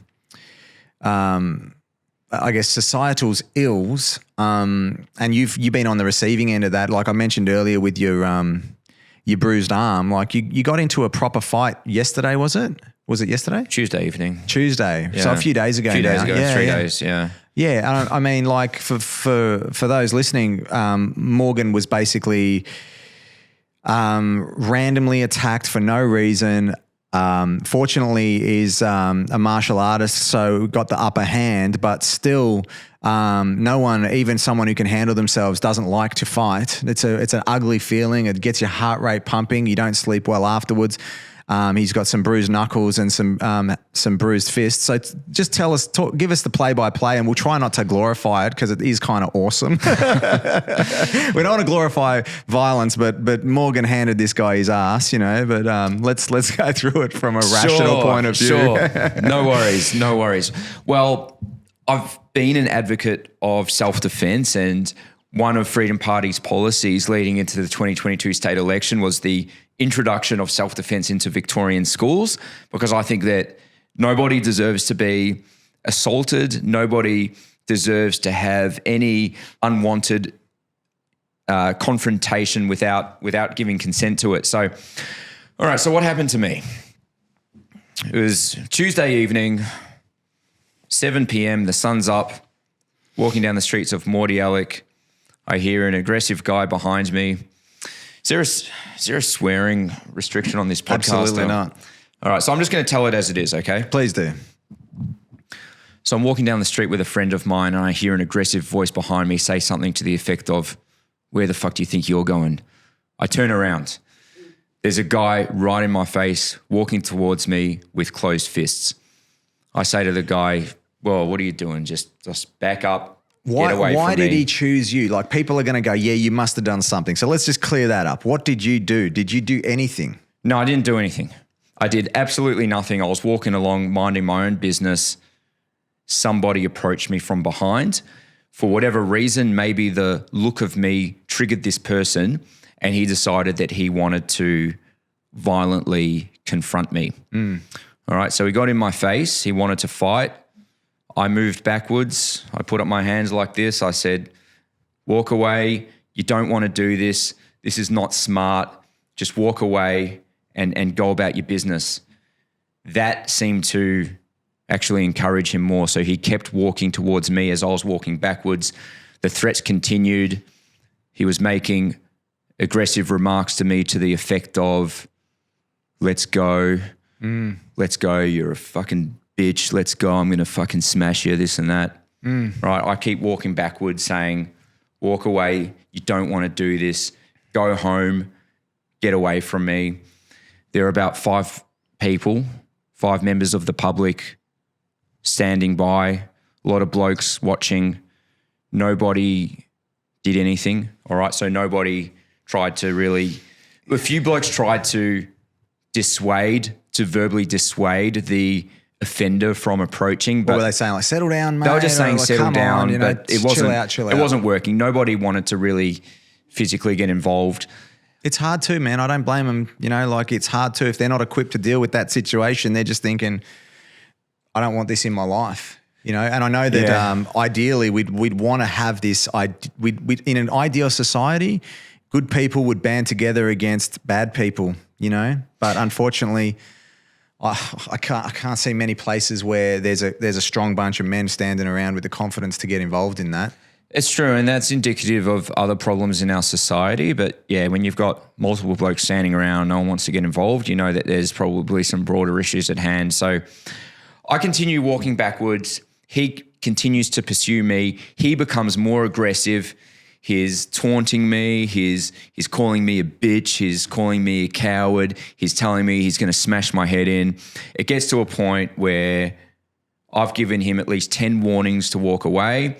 guess, societal's ills. And you've been on the receiving end of that. Like I mentioned earlier with your bruised arm, like you got into a proper fight yesterday, was it? Was it yesterday? Tuesday evening. Tuesday. Yeah. So a few days ago. 3 days ago, yeah, 3 yeah. days, yeah. Yeah, I mean, like for those listening, Morgan was basically randomly attacked for no reason. Fortunately, is a martial artist, so got the upper hand. But still, no one, even someone who can handle themselves, doesn't like to fight. It's an ugly feeling. It gets your heart rate pumping. You don't sleep well afterwards. He's got some bruised knuckles and some bruised fists. So just give us the play-by-play, and we'll try not to glorify it because it is kind of awesome. We don't want to glorify violence, but Morgan handed this guy his ass, But let's go through it from a rational point of view. Sure, no worries. Well, I've been an advocate of self-defense, and one of Freedom Party's policies leading into the 2022 state election was the introduction of self-defense into Victorian schools, because I think that nobody deserves to be assaulted. Nobody deserves to have any unwanted confrontation without giving consent to it. So, all right, so what happened to me? It was Tuesday evening, 7 p.m, the sun's up, walking down the streets of Mordialloc. I hear an aggressive guy behind me. Is there a swearing restriction on this podcast? Absolutely not. All right, so I'm just going to tell it as it is, okay? Please do. So I'm walking down the street with a friend of mine, and I hear an aggressive voice behind me say something to the effect of, "Where the fuck do you think you're going?" I turn around. There's a guy right in my face walking towards me with closed fists. I say to the guy, well, what are you doing? Just back up, get away from me. Why did he choose you? Like, people are going to go, yeah, you must have done something. So let's just clear that up. What did you do? Did you do anything? No, I didn't do anything. I did absolutely nothing. I was walking along, minding my own business. Somebody approached me from behind. For whatever reason, maybe the look of me triggered this person, and he decided that he wanted to violently confront me. All right, so he got in my face. He wanted to fight. I moved backwards. I put up my hands like this. I said, walk away. You don't want to do this. This is not smart. Just walk away and go about your business. That seemed to actually encourage him more. So he kept walking towards me as I was walking backwards. The threats continued. He was making aggressive remarks to me to the effect of, let's go. Let's go. You're a fucking bitch. Let's go. I'm going to fucking smash you, this and that. Right. I keep walking backwards saying, walk away. You don't want to do this. Go home. Get away from me. There are about 5 people, 5 members of the public standing by, a lot of blokes watching. Nobody did anything. All right. So nobody tried to really, a few blokes tried to verbally dissuade the offender from approaching. But what were they saying? Like, settle down, mate? They were just saying, like, settle down, on, but it wasn't, chill out. It wasn't working. Nobody wanted to really physically get involved. It's hard too, man. I don't blame them. Like, it's hard too. If they're not equipped to deal with that situation, they're just thinking, I don't want this in my life. And I know that ideally we'd want to have this. In an ideal society, good people would band together against bad people. But unfortunately, I can't see many places where there's a strong bunch of men standing around with the confidence to get involved in that. It's true, and that's indicative of other problems in our society. But yeah, when you've got multiple blokes standing around, no one wants to get involved, you know that there's probably some broader issues at hand. So I continue walking backwards. He continues to pursue me. He becomes more aggressive. He's taunting me. He's calling me a bitch. He's calling me a coward. He's telling me he's going to smash my head in. It gets to a point where I've given him at least 10 warnings to walk away.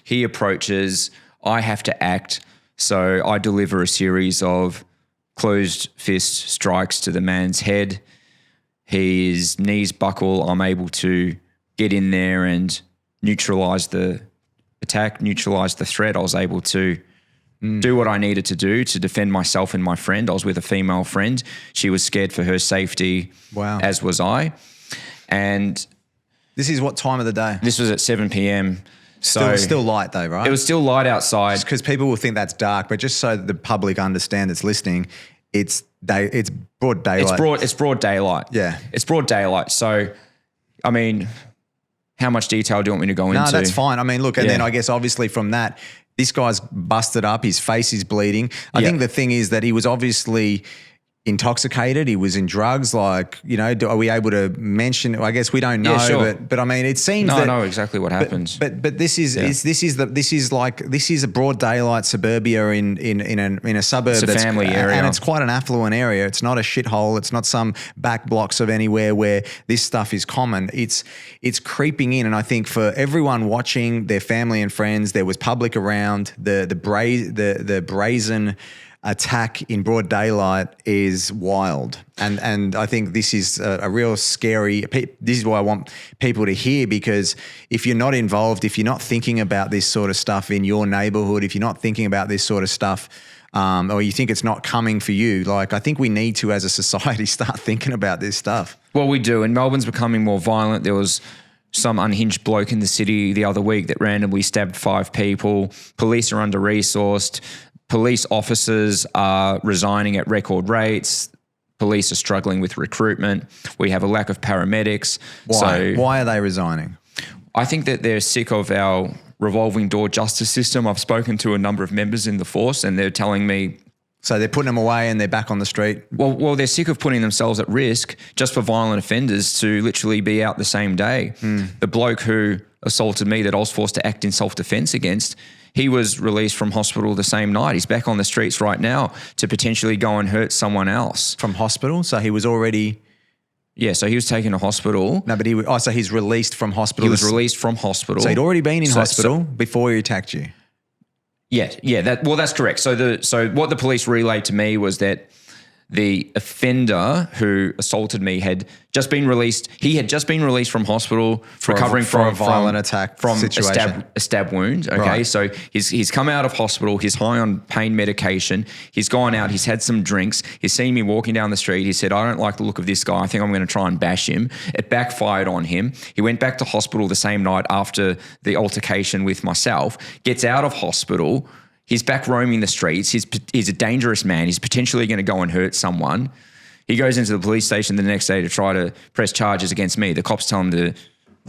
He approaches. I have to act. So I deliver a series of closed fist strikes to the man's head. His knees buckle. I'm able to get in there and neutralize the attack, neutralize the threat. I was able to do what I needed to do to defend myself and my friend. I was with a female friend. She was scared for her safety, as was I. And this is what time of the day? This was at 7 p.m. Still light though, right? It was still light outside. Because people will think that's dark, but just so that the public understand that's listening, it's broad daylight. It's broad daylight. Yeah. It's broad daylight. So, I mean, how much detail do you want me to go into? No, that's fine. I mean, look, and then I guess obviously from that, this guy's busted up. His face is bleeding. I think the thing is that he was obviously intoxicated. He was in drugs. Like, are we able to mention? I guess we don't know. Yeah, sure. But I mean, it seems I know exactly what happens. But this is a broad daylight suburbia in a suburb. It's a family area, and it's quite an affluent area. It's not a shithole. It's not some back blocks of anywhere where this stuff is common. It's creeping in, and I think for everyone watching, their family and friends, there was public around. The brazen attack in broad daylight is wild. And I think this is a real scary, this is what I want people to hear, because if you're not involved, if you're not thinking about this sort of stuff in your neighborhood, if you're not thinking about this sort of stuff, or you think it's not coming for you, like, I think we need to, as a society, start thinking about this stuff. Well, we do. And Melbourne's becoming more violent. There was some unhinged bloke in the city the other week that randomly stabbed 5 people. Police are under-resourced. Police officers are resigning at record rates. Police are struggling with recruitment. We have a lack of paramedics. Why are they resigning? I think that they're sick of our revolving door justice system. I've spoken to a number of members in the force, and they're telling me... So they're putting them away and they're back on the street? Well, they're sick of putting themselves at risk just for violent offenders to literally be out the same day. The bloke who assaulted me that I was forced to act in self-defense against, he was released from hospital the same night. He's back on the streets right now to potentially go and hurt someone else. From hospital? So he was already... Yeah, so he was taken to hospital. No, but so he's released from hospital. He was released from hospital. So he'd already been in hospital before he attacked you. Yeah. That's correct. So what the police relayed to me was that the offender who assaulted me had just been released. He had just been released from hospital, recovering from a violent attack from situation. a stab wound. Okay, Right. so he's come out of hospital. He's high on pain medication. He's gone out. He's had some drinks. He's seen me walking down the street. He said, "I don't like the look of this guy. I think I'm going to try and bash him." It backfired on him. He went back to hospital the same night after the altercation with myself. Gets out of hospital. He's back roaming the streets. He's a dangerous man. He's potentially going to go and hurt someone. He goes into the police station the next day to try to press charges against me. The cops tell him to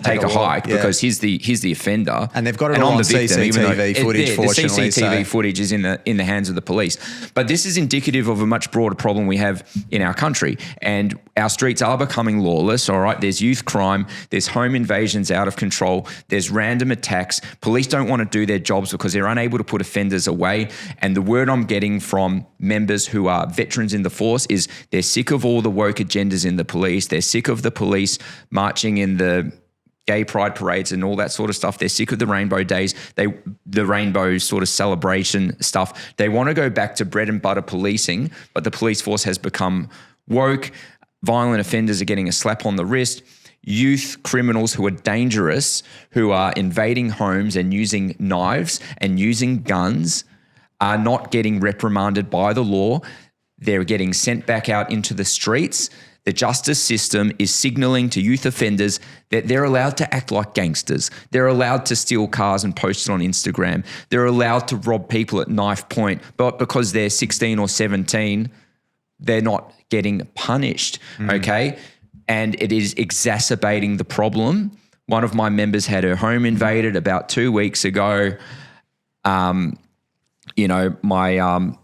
take a hike because he's the offender. And they've got it all on CCTV footage, fortunately. The CCTV footage is in the hands of the police. But this is indicative of a much broader problem we have in our country. And our streets are becoming lawless, all right? There's youth crime. There's home invasions out of control. There's random attacks. Police don't want to do their jobs because they're unable to put offenders away. And the word I'm getting from members who are veterans in the force is they're sick of all the woke agendas in the police. They're sick of the police marching in the gay pride parades and all that sort of stuff. They're sick of the rainbow days, the rainbow sort of celebration stuff. They want to go back to bread and butter policing, but the police force has become woke. Violent offenders are getting a slap on the wrist. Youth criminals who are dangerous, who are invading homes and using knives and using guns are not getting reprimanded by the law. They're getting sent back out into the streets. The justice system is signalling to youth offenders that they're allowed to act like gangsters. They're allowed to steal cars and post it on Instagram. They're allowed to rob people at knife point, but because they're 16 or 17, they're not getting punished, okay? And it is exacerbating the problem. One of my members had her home invaded about 2 weeks ago. One of my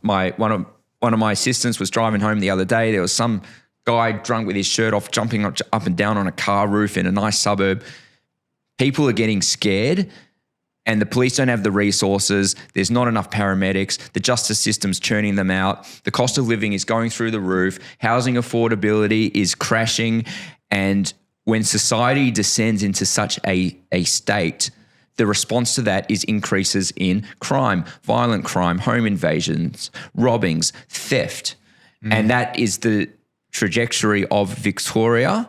assistants was driving home the other day. There was some guy drunk with his shirt off, jumping up and down on a car roof in a nice suburb. People are getting scared and the police don't have the resources. There's not enough paramedics. The justice system's churning them out. The cost of living is going through the roof. Housing affordability is crashing. And when society descends into such a state, the response to that is increases in crime, violent crime, home invasions, robbings, theft. And that is the trajectory of Victoria,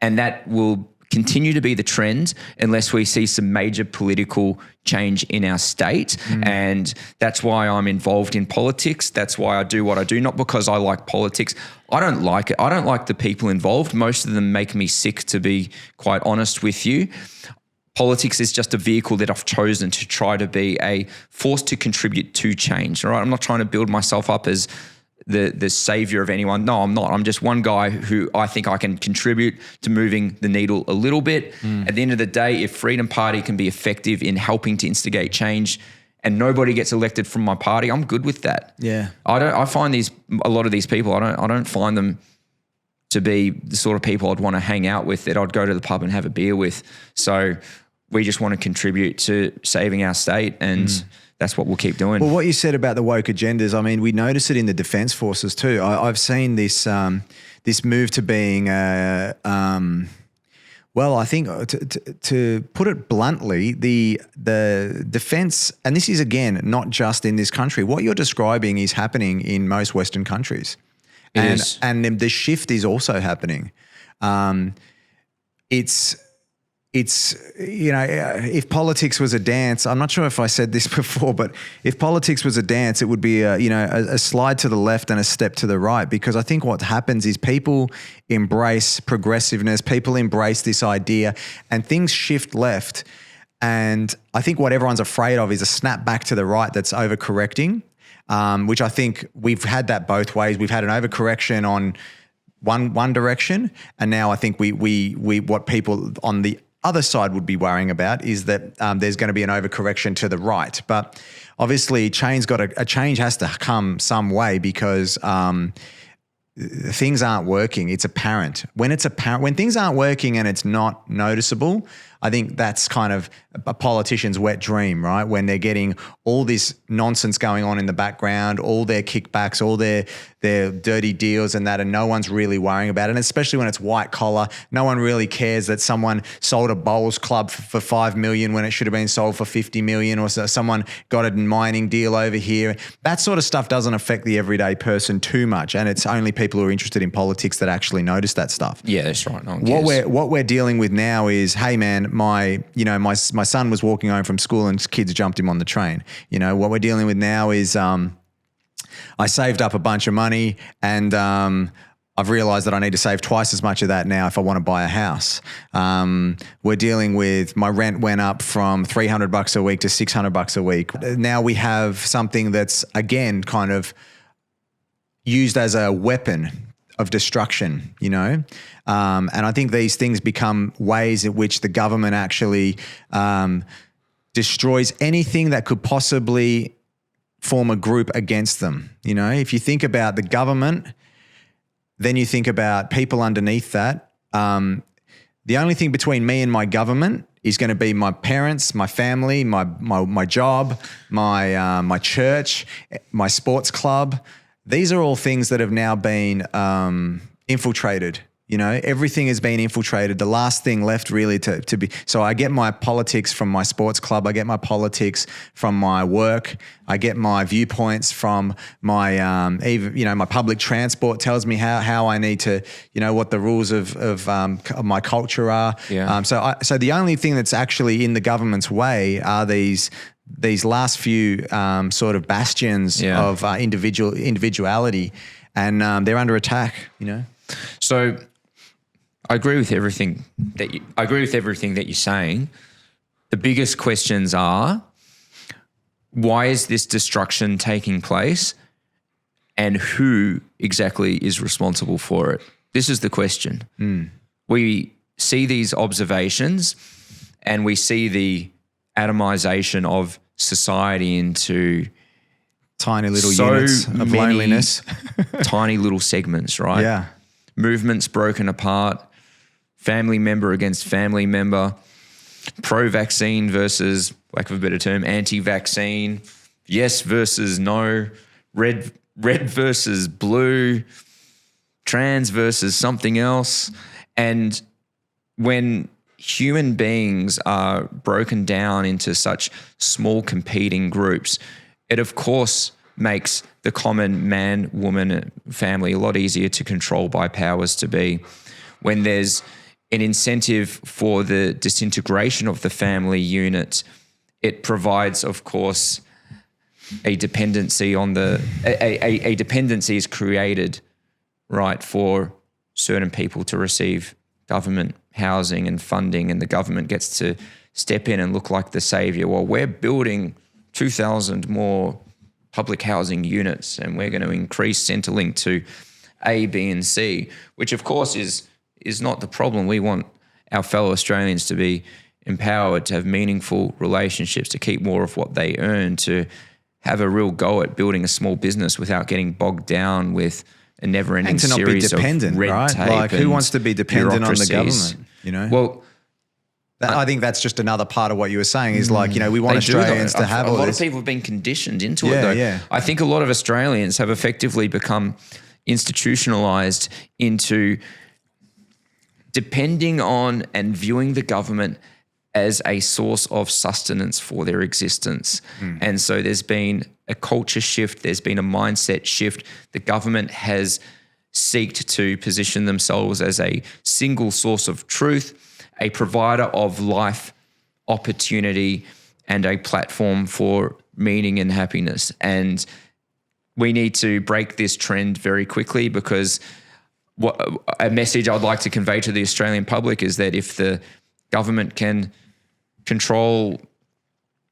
and that will continue to be the trend unless we see some major political change in our state. And that's why I'm involved in politics. That's why I do what I do, not because I like politics. I don't like it. I don't like the people involved. Most of them make me sick, to be quite honest with you. Politics is just a vehicle that I've chosen to try to be a force to contribute to change. All right, I'm not trying to build myself up as the savior of anyone. No, I'm not. I'm just one guy who I think I can contribute to moving the needle a little bit. At the end of the day, if Freedom Party can be effective in helping to instigate change and nobody gets elected from my party, I'm good with that. Yeah. I find a lot of these people, I don't find them to be the sort of people I'd want to hang out with, that I'd go to the pub and have a beer with. So we just want to contribute to saving our state, and that's what we'll keep doing. Well, what you said about the woke agendas, I mean, we notice it in the defence forces too. I've seen this this move to being, well, I think to put it bluntly, the defence, and this is again not just in this country. What you're describing is happening in most Western countries, and the shift is also happening. It's if politics was a dance, I'm not sure if I said this before, but if politics was a dance, it would be a slide to the left and a step to the right, because I think what happens is people embrace progressiveness, people embrace this idea, and things shift left. And I think what everyone's afraid of is a snap back to the right that's overcorrecting, which I think we've had that both ways. We've had an overcorrection on one direction, and now I think we what people on the other side would be worrying about is that there's going to be an overcorrection to the right. But obviously, change has to come some way, because things aren't working. It's apparent. When things aren't working and it's not noticeable, I think that's kind of a politician's wet dream, right? When they're getting all this nonsense going on in the background, all their kickbacks, all their dirty deals and that, and no one's really worrying about it. And especially when it's white collar, no one really cares that someone sold a bowls club for $5 million when it should have been sold for $50 million, or someone got a mining deal over here. That sort of stuff doesn't affect the everyday person too much, and it's only people who are interested in politics that actually notice that stuff. Yeah, that's right. No one cares. What we're dealing with now is, hey man, my son was walking home from school and kids jumped him on the train. What we're dealing with now is I saved up a bunch of money and I've realized that I need to save twice as much of that now if I want to buy a house. We're dealing with, my rent went up from $300 a week to $600 a week. Now we have something that's, again, kind of used as a weapon of destruction, and I think these things become ways in which the government actually destroys anything that could possibly form a group against them. If you think about the government, then you think about people underneath that. The only thing between me and my government is going to be my parents, my family, my job, my church, my sports club. These are all things that have now been infiltrated. Everything has been infiltrated. The last thing left really to be. So I get my politics from my sports club. I get my politics from my work. I get my viewpoints from my, my public transport tells me how I need to, what the rules of my culture are. Yeah. So the only thing that's actually in the government's way are these last few sort of bastions of individuality, and they're under attack. So I agree with everything that you're saying. The biggest questions are, why is this destruction taking place, and who exactly is responsible for it? This is the question. We see these observations and we see the atomization of society into tiny little units of loneliness. Tiny little segments, right? Yeah. Movements broken apart, family member against family member, pro-vaccine versus, lack of a better term, anti-vaccine, yes versus no, red versus blue, trans versus something else. And when human beings are broken down into such small competing groups, it of course makes the common man, woman, family a lot easier to control by powers to be. When there's an incentive for the disintegration of the family unit, it provides, of course, a dependency on a dependency is created, right, for certain people to receive government housing and funding, and the government gets to step in and look like the savior. Well, we're building 2,000 more public housing units, and we're going to increase Centrelink to A, B, and C, which of course is not the problem. We want our fellow Australians to be empowered, to have meaningful relationships, to keep more of what they earn, to have a real go at building a small business without getting bogged down with a never-ending series of red tape. Like, who wants to be dependent on the government? Well, I think that's just another part of what you were saying is like, we want Australians to have all this. A lot of people have been conditioned into it, though. Yeah. I think a lot of Australians have effectively become institutionalized into depending on and viewing the government as a source of sustenance for their existence. And so there's been a culture shift, there's been a mindset shift. The government has sought to position themselves as a single source of truth, a provider of life, opportunity, and a platform for meaning and happiness. And we need to break this trend very quickly, because a message I'd like to convey to the Australian public is that if the government can control,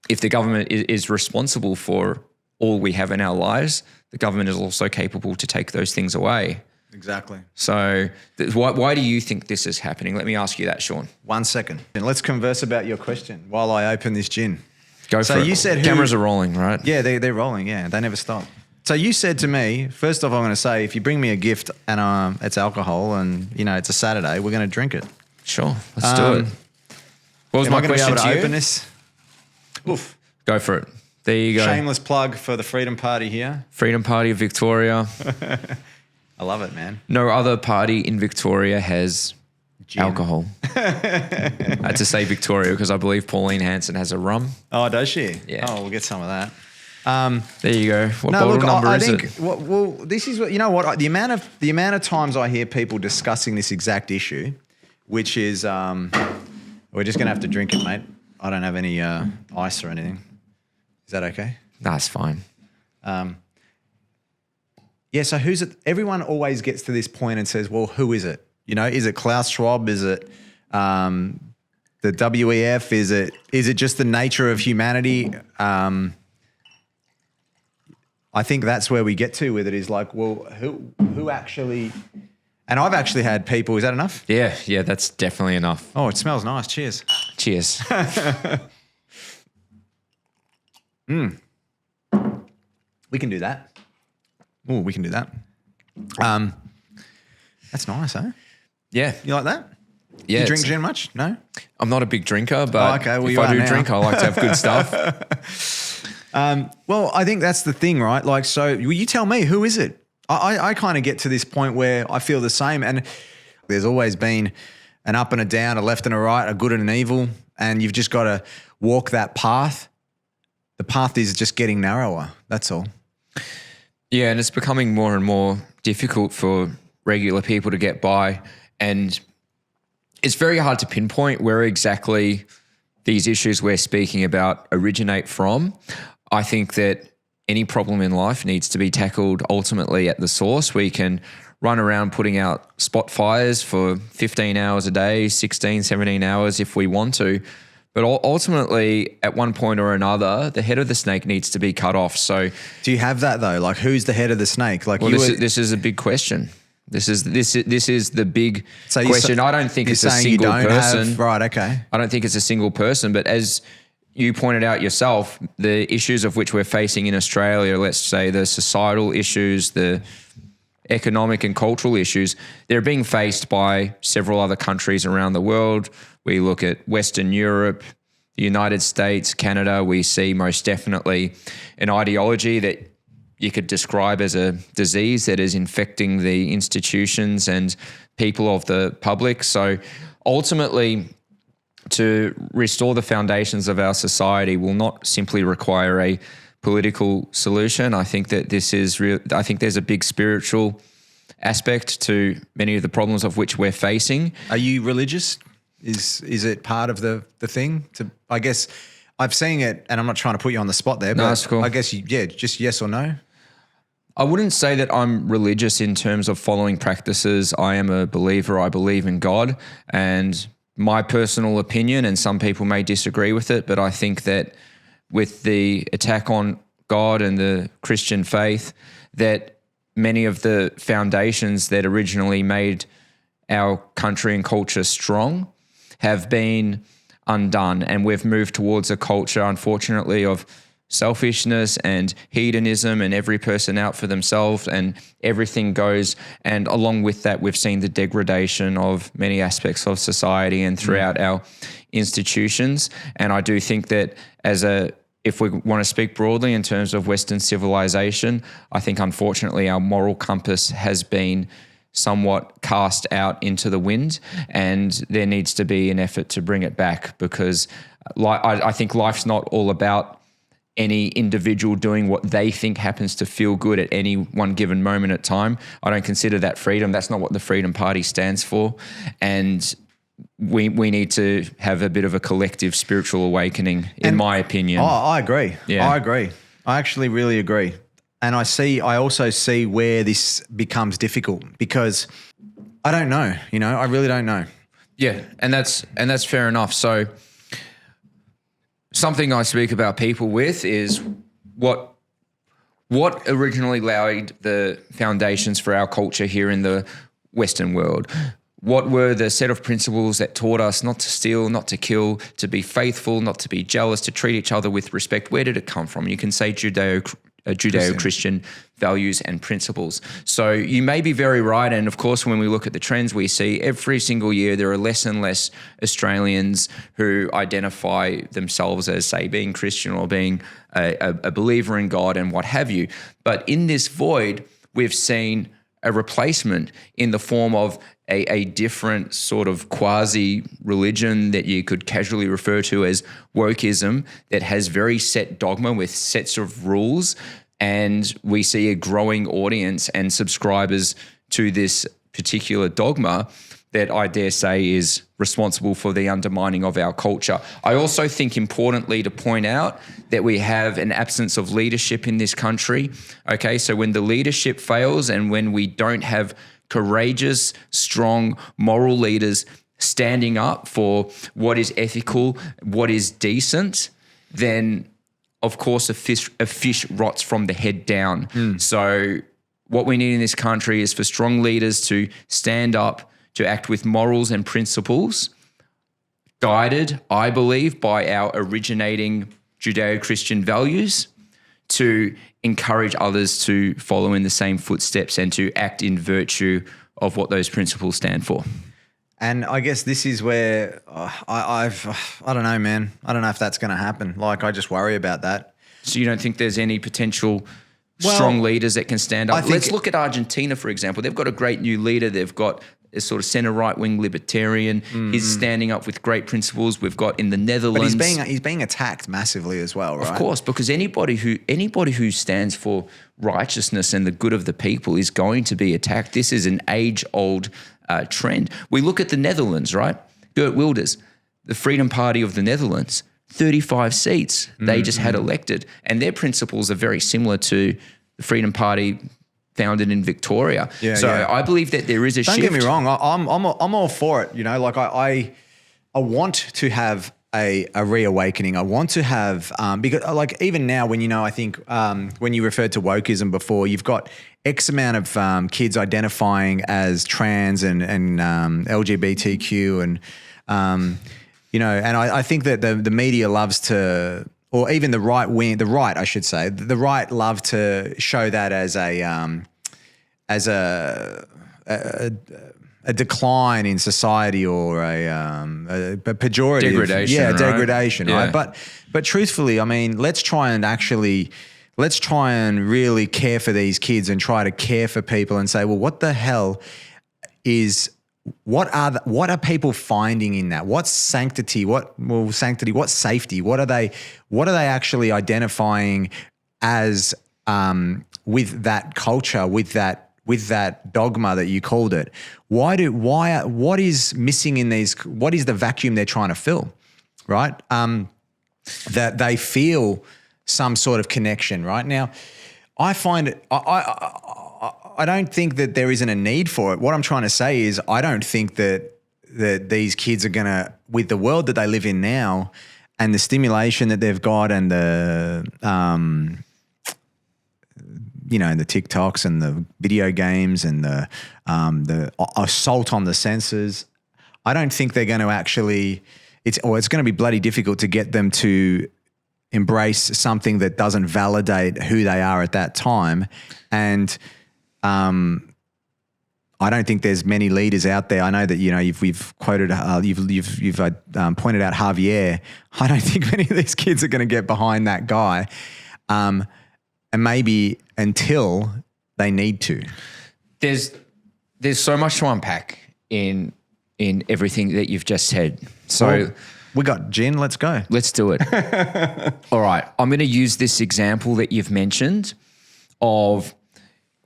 if the government is responsible for all we have in our lives, the government is also capable to take those things away. Exactly. So why do you think this is happening? Let me ask you that, Sean. 1 second. And let's converse about your question while I open this gin. Go for it. You said cameras are rolling, right? Yeah, they're rolling. Yeah, they never stop. So you said to me, first off, I'm going to say, if you bring me a gift and it's alcohol and, it's a Saturday, we're going to drink it. Sure, let's do it. What was Am my I going to be question able to to you? open this? Oof. Go for it. There you go. Shameless plug for the Freedom Party here. Freedom Party of Victoria. I love it, man. No other party in Victoria has Gin. alcohol. I had to say Victoria because I believe Pauline Hanson has a rum. Oh, does she? Yeah. Oh, we'll get some of that. There you go. What No, bottle look, number I is think. it? Well, this is what you know. What the amount of times I hear people discussing this exact issue, which is, we're just gonna have to drink it, mate. I don't have any ice or anything. Is that okay? That's fine. Yeah. So who's it? Everyone always gets to this point and says, "Well, who is it? You know, is it Klaus Schwab? Is it the WEF? Is it just the nature of humanity?" I think that's where we get to with it is like, well, who actually? And I've actually had people. Is that enough? Yeah, that's definitely enough. Oh, it smells nice. Cheers. Cheers. We can do that. Oh, we can do that. That's nice, huh? Yeah. You like that? Yeah. You drink it's- gin much? No. I'm not a big drinker, but Oh, okay, well, if you I are do now. drink, I like to have good stuff. Well, I think that's the thing, right? Like, so you tell me, who is it? I kind of get to this point where I feel the same. And there's always been an up and a down, a left and a right, a good and an evil. And you've just got to walk that path. The path is just getting narrower. That's all. Yeah, and it's becoming more and more difficult for regular people to get by. And it's very hard to pinpoint where exactly these issues we're speaking about originate from. I think that any problem in life needs to be tackled ultimately at the source. We can run around putting out spot fires for 15 hours a day, 16, 17 hours if we want to. But ultimately, at one point or another, the head of the snake needs to be cut off. So, Do you have that though? Like, who's the head of the snake? Like, well, you this is a big question. This is the big So you question. sa- I don't think you're it's a saying you single don't person. have- right, okay. I don't think it's a single person, but as you pointed out yourself, the issues of which we're facing in Australia, let's say the societal issues, the economic and cultural issues, they're being faced by several other countries around the world. We look at Western Europe, the United States, Canada. We see most definitely an ideology that you could describe as a disease that is infecting the institutions and people of the public. So ultimately, to restore the foundations of our society will not simply require a political solution. I think that this is real. I think there's a big spiritual aspect to many of the problems of which we're facing. Are you religious? Is it part of the thing? I guess I've seen it, and I'm not trying to put you on the spot there, No, but that's cool. I guess just yes or no. I wouldn't say that I'm religious in terms of following practices. I am a believer. I believe in God, and my personal opinion, and some people may disagree with it, but I think that with the attack on God and the Christian faith, that many of the foundations that originally made our country and culture strong have been undone, and we've moved towards a culture, unfortunately, of selfishness and hedonism and every person out for themselves and everything goes. And along with that, we've seen the degradation of many aspects of society and throughout our institutions. And I do think that if we want to speak broadly in terms of Western civilization, I think unfortunately our moral compass has been somewhat cast out into the wind, and there needs to be an effort to bring it back, because I think life's not all about any individual doing what they think happens to feel good at any one given moment at time. I don't consider that freedom. That's not what the Freedom Party stands for. And we need to have a bit of a collective spiritual awakening, in my opinion. Oh, I agree. Yeah. I agree. I actually really agree. And I also see where this becomes difficult, because I don't know, I really don't know. Yeah, and that's fair enough. So something I speak about people with is what originally laid the foundations for our culture here in the Western world. What were the set of principles that taught us not to steal, not to kill, to be faithful, not to be jealous, to treat each other with respect? Where did it come from? You can say Judeo-Christian values and principles. So you may be very right. And of course, when we look at the trends we see, every single year there are less and less Australians who identify themselves as, say, being Christian or being a believer in God and what have you. But in this void, we've seen a replacement in the form of a different sort of quasi-religion that you could casually refer to as wokeism that has very set dogma with sets of rules, and we see a growing audience and subscribers to this particular dogma that I dare say is responsible for the undermining of our culture. I also think importantly to point out that we have an absence of leadership in this country. Okay, so when the leadership fails and when we don't have courageous, strong, moral leaders standing up for what is ethical, what is decent, then of course a fish rots from the head down. So what we need in this country is for strong leaders to stand up, to act with morals and principles, guided, I believe, by our originating Judeo-Christian values, to encourage others to follow in the same footsteps and to act in virtue of what those principles stand for. And I guess this is where I don't know, man. I don't know if that's going to happen. Like, I just worry about that. So you don't think there's any potential strong leaders that can stand up? Let's look at Argentina, for example. They've got a great new leader. They've got a sort of centre right-wing libertarian. He's standing up with great principles. We've got in the Netherlands. But he's being attacked massively as well, right? Of course, because anybody who stands for righteousness and the good of the people is going to be attacked. This is an age-old trend. We look at the Netherlands, right? Geert Wilders, the Freedom Party of the Netherlands, 35 seats they just had elected, and their principles are very similar to the Freedom Party founded in Victoria. I believe that there is a shift. Don't get me wrong. I'm all for it. You know, like I want to have a reawakening. I want to have because like even now when I think when you referred to wokeism before, you've got X amount of kids identifying as trans and LGBTQ and and I think that the media loves to, or even the right love to show that as a decline in society or a pejorative degradation. Degradation, right? Right? But truthfully, I mean, let's try and really care for these kids and try to care for people and say, well, what the hell is? What are people finding in that? What's sanctity? What's safety? What are they actually identifying as with that culture, with that dogma that you called it? What is missing in these? What is the vacuum they're trying to fill? Right? That they feel some sort of connection. Right now, I find it. I don't think that there isn't a need for it. What I'm trying to say is I don't think that these kids are going to, with the world that they live in now and the stimulation that they've got and the, the TikToks and the video games and the assault on the senses, I don't think they're going to actually, it's going to be bloody difficult to get them to embrace something that doesn't validate who they are at that time. And I don't think there's many leaders out there. I know that we've quoted you've pointed out Javier. I don't think many of these kids are going to get behind that guy, and maybe until they need to. There's so much to unpack in everything that you've just said. So we got gin. Let's go. Let's do it. All right. I'm going to use this example that you've mentioned of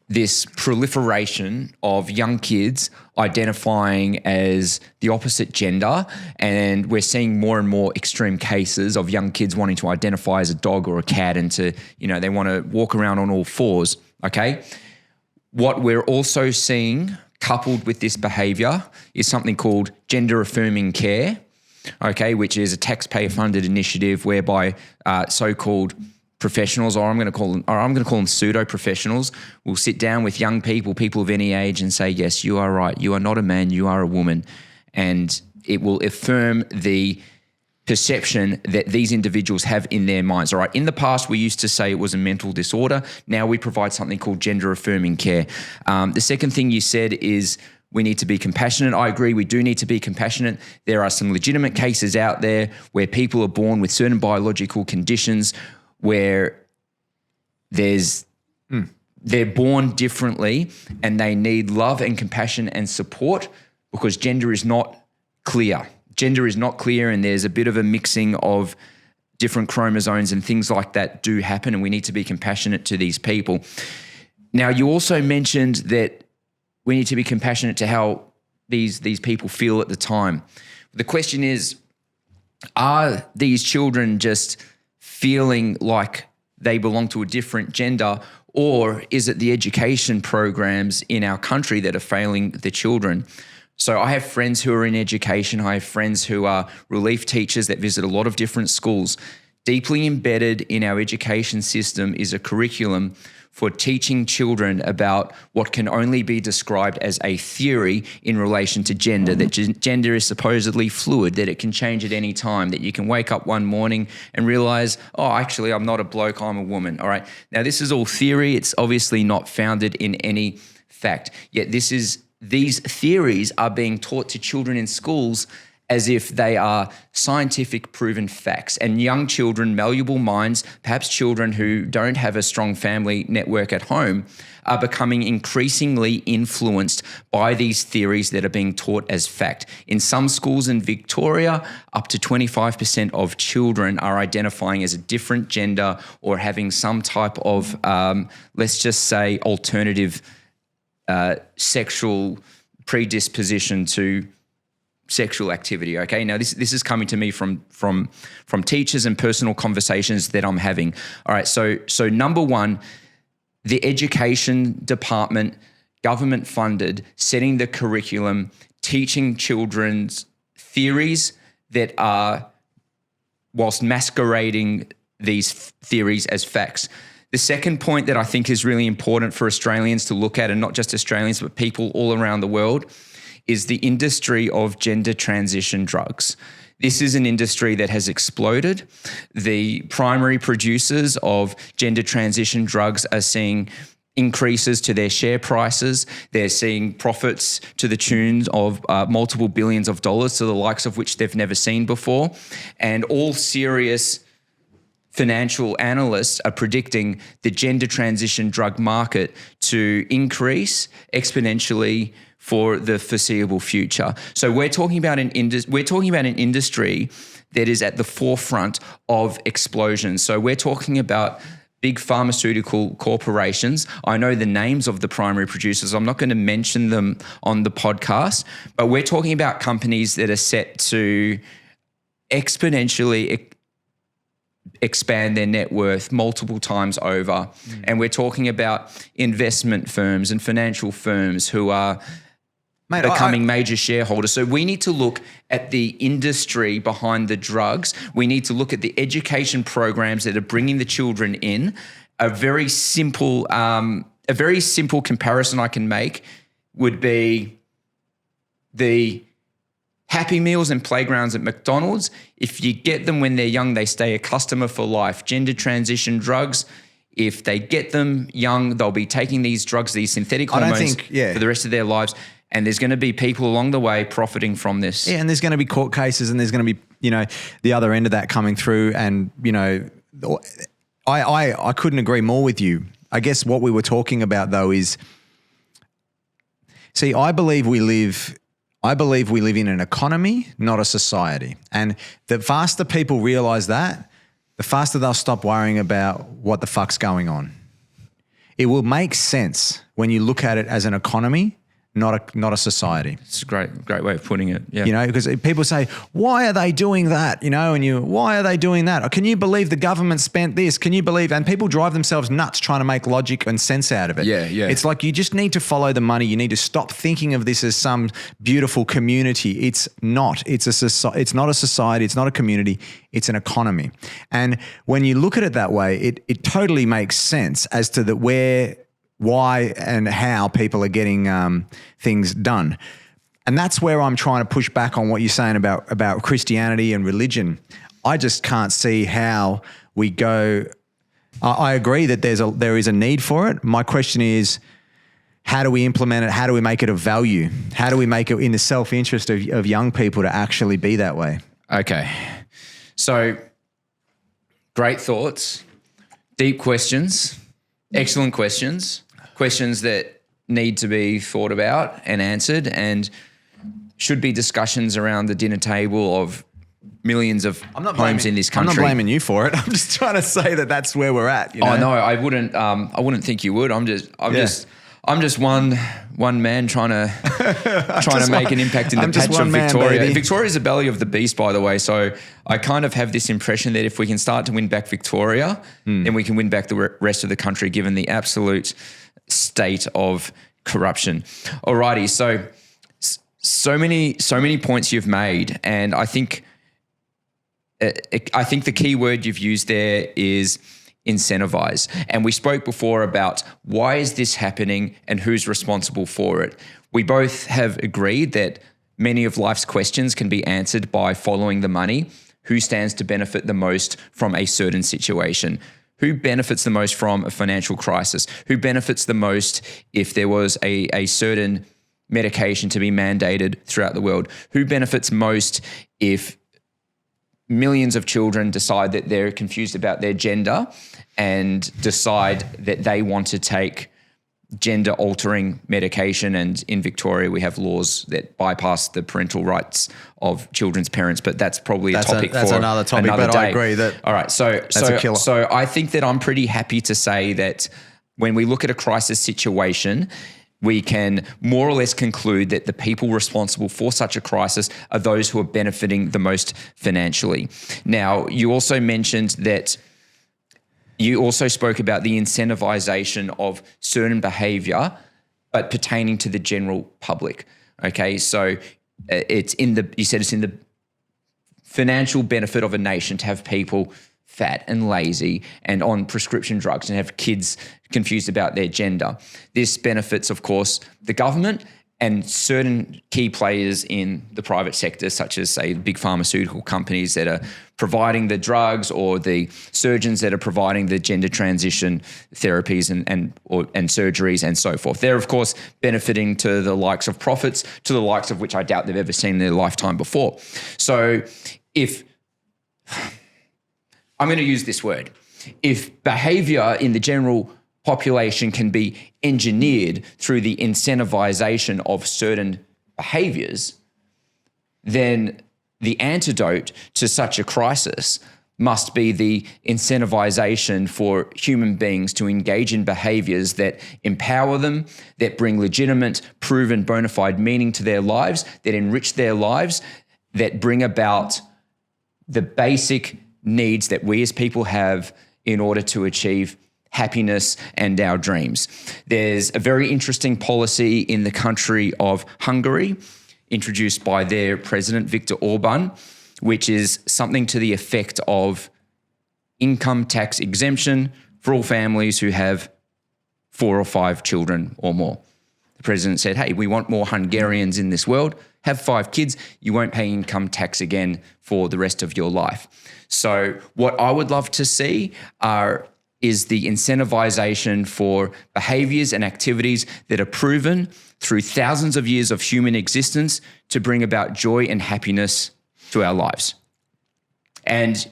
this proliferation of young kids identifying as the opposite gender, and we're seeing more and more extreme cases of young kids wanting to identify as a dog or a cat and to, they want to walk around on all fours, okay? What we're also seeing coupled with this behaviour is something called gender affirming care, okay, which is a taxpayer-funded initiative whereby so-called professionals, or I'm going to call them pseudo-professionals, will sit down with young people of any age and say, yes, you are right. You are not a man. You are a woman. And it will affirm the perception that these individuals have in their minds. All right. In the past, we used to say it was a mental disorder. Now we provide something called gender affirming care. The second thing you said is we need to be compassionate. I agree. We do need to be compassionate. There are some legitimate cases out there where people are born with certain biological conditions where they're born differently and they need love and compassion and support because gender is not clear. Gender is not clear and there's a bit of a mixing of different chromosomes and things like that do happen, and we need to be compassionate to these people. Now, you also mentioned that we need to be compassionate to how these people feel at the time. The question is, are these children just feeling like they belong to a different gender, or is it the education programs in our country that are failing the children? So I have friends who are in education. I have friends who are relief teachers that visit a lot of different schools. Deeply embedded in our education system is a curriculum for teaching children about what can only be described as a theory in relation to gender, that gender is supposedly fluid, that it can change at any time, that you can wake up one morning and realize, oh, actually, I'm not a bloke, I'm a woman. All right. Now, this is all theory. It's obviously not founded in any fact. Yet these theories are being taught to children in schools as if they are scientific proven facts. And young children, malleable minds, perhaps children who don't have a strong family network at home, are becoming increasingly influenced by these theories that are being taught as fact. In some schools in Victoria, up to 25% of children are identifying as a different gender or having some type of, let's just say, alternative sexual predisposition to sexual activity. Okay, now this is coming to me from teachers and personal conversations that I'm having. All right, so number one, the education department, government funded, setting the curriculum, teaching children's theories that are, whilst masquerading these theories as facts. The second point that I think is really important for Australians to look at, and not just Australians, but people all around the world, is the industry of gender transition drugs. This is an industry that has exploded. The primary producers of gender transition drugs are seeing increases to their share prices. They're seeing profits to the tune of multiple billions of dollars, to the likes of which they've never seen before. And all serious financial analysts are predicting the gender transition drug market to increase exponentially for the foreseeable future. So we're talking about an industry that is at the forefront of explosion. So we're talking about big pharmaceutical corporations. I know the names of the primary producers. I'm not going to mention them on the podcast, but we're talking about companies that are set to exponentially expand their net worth multiple times over. And we're talking about investment firms and financial firms who are becoming major shareholders. So we need to look at the industry behind the drugs. We need to look at the education programs that are bringing the children in. A very simple comparison I can make would be the Happy Meals and playgrounds at McDonald's. If you get them when they're young, they stay a customer for life. Gender transition drugs, if they get them young, they'll be taking these drugs, these synthetic hormones for the rest of their lives. And there's going to be people along the way profiting from this. Yeah, and there's going to be court cases, and there's going to be, the other end of that coming through. And, I couldn't agree more with you. I guess what we were talking about though is, see, I believe we live in an economy, not a society. And the faster people realize that, the faster they'll stop worrying about what the fuck's going on. It will make sense when you look at it as an economy, not a society. It's a great way of putting it. Yeah. Because people say, why are they doing that? Why are they doing that? Or, can you believe the government spent this? Can you believe? And people drive themselves nuts trying to make logic and sense out of it. Yeah. It's like you just need to follow the money. You need to stop thinking of this as some beautiful community. It's not. It's not a society. It's not a community. It's an economy. And when you look at it that way, it totally makes sense as to why and how people are getting things done. And that's where I'm trying to push back on what you're saying about Christianity and religion. I just can't see how we go. I agree that there is a need for it. My question is, how do we implement it? How do we make it of value? How do we make it in the self-interest of young people to actually be that way? Okay. So great thoughts, deep questions, excellent questions that need to be thought about and answered, and should be discussions around the dinner table of millions of homes in this country. I'm not blaming you for it. I'm just trying to say that that's where we're at. You know? Oh no, I wouldn't think you would. I'm just one man trying to make an impact in the patch of Victoria. Baby. Victoria's the belly of the beast, by the way. So I kind of have this impression that if we can start to win back Victoria, then we can win back the rest of the country, given the absolute state of corruption. Alrighty, so many points you've made, and I think the key word you've used there is incentivize. And we spoke before about why is this happening and who's responsible for it. We both have agreed that many of life's questions can be answered by following the money. Who stands to benefit the most from a certain situation? Who benefits the most from a financial crisis? Who benefits the most if there was a certain medication to be mandated throughout the world? Who benefits most if millions of children decide that they're confused about their gender and decide that they want to take gender-altering medication? And in Victoria, we have laws that bypass the parental rights of children's parents, but that's probably a topic for another topic, another but day. I agree that all right, so a killer. So I think that I'm pretty happy to say that when we look at a crisis situation, we can more or less conclude that the people responsible for such a crisis are those who are benefiting the most financially. Now, you also mentioned that you also spoke about the incentivization of certain behavior, but pertaining to the general public. Okay, so you said it's in the financial benefit of a nation to have people fat and lazy and on prescription drugs and have kids confused about their gender. This benefits, of course, the government and certain key players in the private sector, such as, say, big pharmaceutical companies that are providing the drugs, or the surgeons that are providing the gender transition therapies and surgeries and so forth. They're, of course, benefiting to the likes of profits, to the likes of which I doubt they've ever seen in their lifetime before. So if I'm going to use this word, if behavior in the general population can be engineered through the incentivization of certain behaviors, then the antidote to such a crisis must be the incentivization for human beings to engage in behaviors that empower them, that bring legitimate, proven, bona fide meaning to their lives, that enrich their lives, that bring about the basic needs that we as people have in order to achieve happiness and our dreams. There's a very interesting policy in the country of Hungary, introduced by their president, Viktor Orban, which is something to the effect of income tax exemption for all families who have 4 or 5 children or more. The president said, hey, we want more Hungarians in this world. Have 5 kids, you won't pay income tax again for the rest of your life. So what I would love to see is the incentivization for behaviors and activities that are proven through thousands of years of human existence to bring about joy and happiness to our lives. And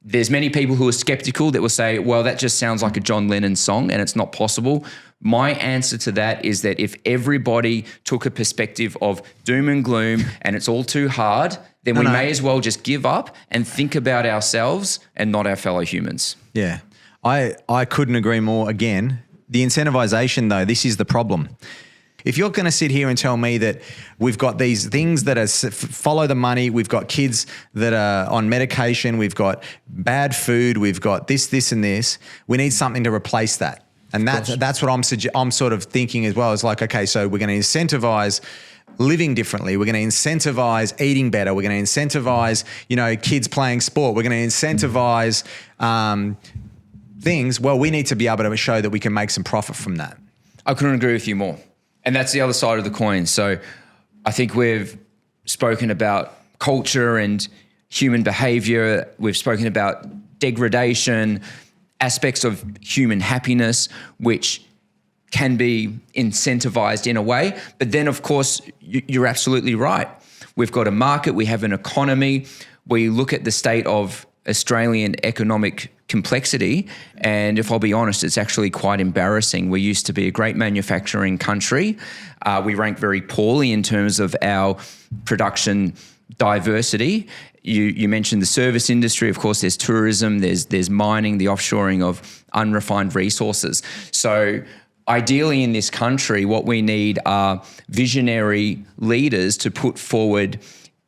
there's many people who are skeptical that will say, well, that just sounds like a John Lennon song and it's not possible. My answer to that is that if everybody took a perspective of doom and gloom and it's all too hard, then we may as well just give up and think about ourselves and not our fellow humans. Yeah, I couldn't agree more. Again, the incentivization, though, this is the problem. If you're going to sit here and tell me that we've got these things that are follow the money, we've got kids that are on medication, we've got bad food, we've got this, and this, we need something to replace that. And that's what I'm sort of thinking as well. It's like, okay, so we're going to incentivize living differently. We're going to incentivize eating better. We're going to incentivize, kids playing sport. We're going to incentivize things. Well, we need to be able to show that we can make some profit from that. I couldn't agree with you more. And that's the other side of the coin. So I think we've spoken about culture and human behavior. We've spoken about degradation, aspects of human happiness, which can be incentivized in a way. But then, of course, you're absolutely right. We've got a market, we have an economy. We look at the state of Australian economic complexity, and if I'll be honest, it's actually quite embarrassing. We used to be a great manufacturing country. We rank very poorly in terms of our production diversity. You mentioned the service industry. Of course, there's tourism, there's mining, the offshoring of unrefined resources. So ideally in this country, what we need are visionary leaders to put forward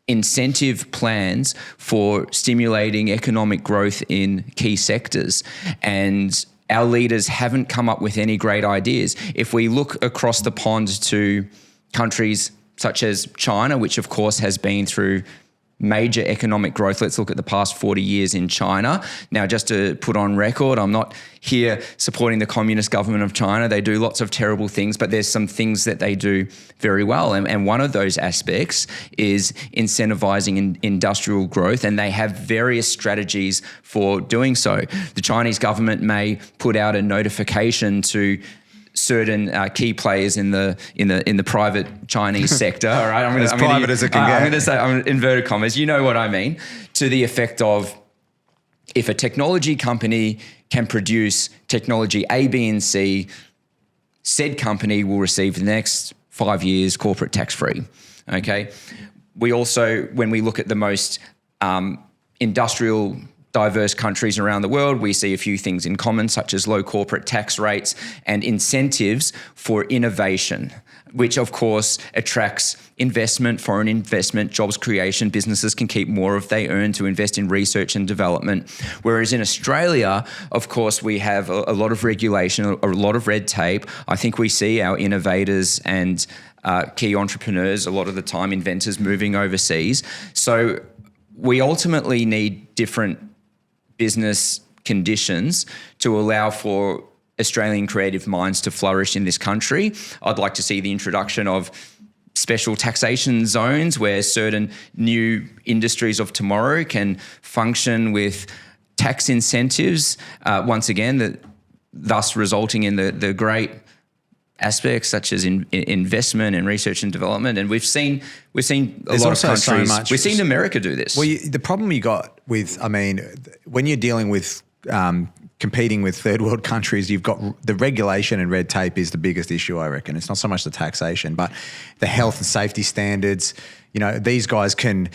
incentive plans for stimulating economic growth in key sectors. And our leaders haven't come up with any great ideas. If we look across the pond to countries such as China, which of course has been through major economic growth. Let's look at the past 40 years in China. Now, just to put on record, I'm not here supporting the Communist government of China. They do lots of terrible things, but there's some things that they do very well. And one of those aspects is incentivizing industrial growth, and they have various strategies for doing so. The Chinese government may put out a notification to certain key players in the private Chinese sector. All right, as private as it can get. I'm going to say, I'm inverted commas. You know what I mean? To the effect of, if a technology company can produce technology A, B, and C, said company will receive the next 5 years corporate tax free. Okay. We also, when we look at the most industrial diverse countries around the world, we see a few things in common, such as low corporate tax rates and incentives for innovation, which of course attracts investment, foreign investment, jobs creation. Businesses can keep more of they earn to invest in research and development. Whereas in Australia, of course, we have a lot of regulation, a lot of red tape. I think we see our innovators and key entrepreneurs, a lot of the time inventors, moving overseas. So we ultimately need different business conditions to allow for Australian creative minds to flourish in this country. I'd like to see the introduction of special taxation zones where certain new industries of tomorrow can function with tax incentives, once again, thus resulting in the great aspects such as investment and research and development. And we've seen a lot of countries. We've seen America do this. Well, the problem you got with, I mean, when you're dealing with competing with third world countries, you've got the regulation and red tape is the biggest issue, I reckon. It's not so much the taxation, but the health and safety standards. You know, these guys can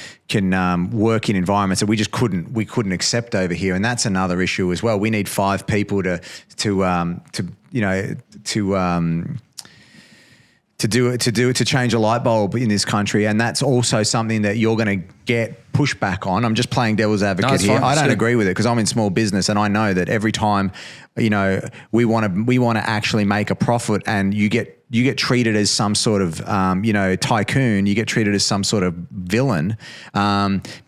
work in environments that we couldn't accept over here, and that's another issue as well. We need 5 people to change a light bulb in this country, and that's also something that you're going to get pushback on. I'm just playing devil's advocate here. I don't agree with it because I'm in small business, and I know that every time, you know, we want to actually make a profit, and you get treated as some sort of tycoon. You get treated as some sort of villain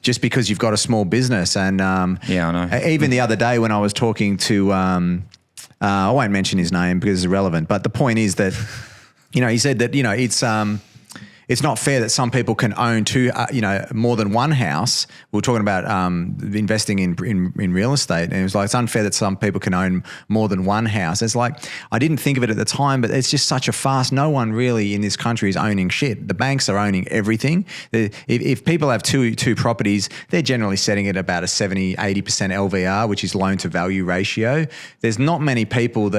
just because you've got a small business. And yeah, I know. Even the other day when I was talking to I won't mention his name because it's irrelevant, but the point is that. You know, he said that, you know, it's not fair that some people can own more than one house. We were talking about investing in real estate, and it was like, it's unfair that some people can own more than one house. It's like, I didn't think of it at the time, but it's just such a fast. No one really in this country is owning shit. The banks are owning everything. If people have two properties, they're generally setting it about a 70-80% LVR, which is loan to value ratio. There's not many people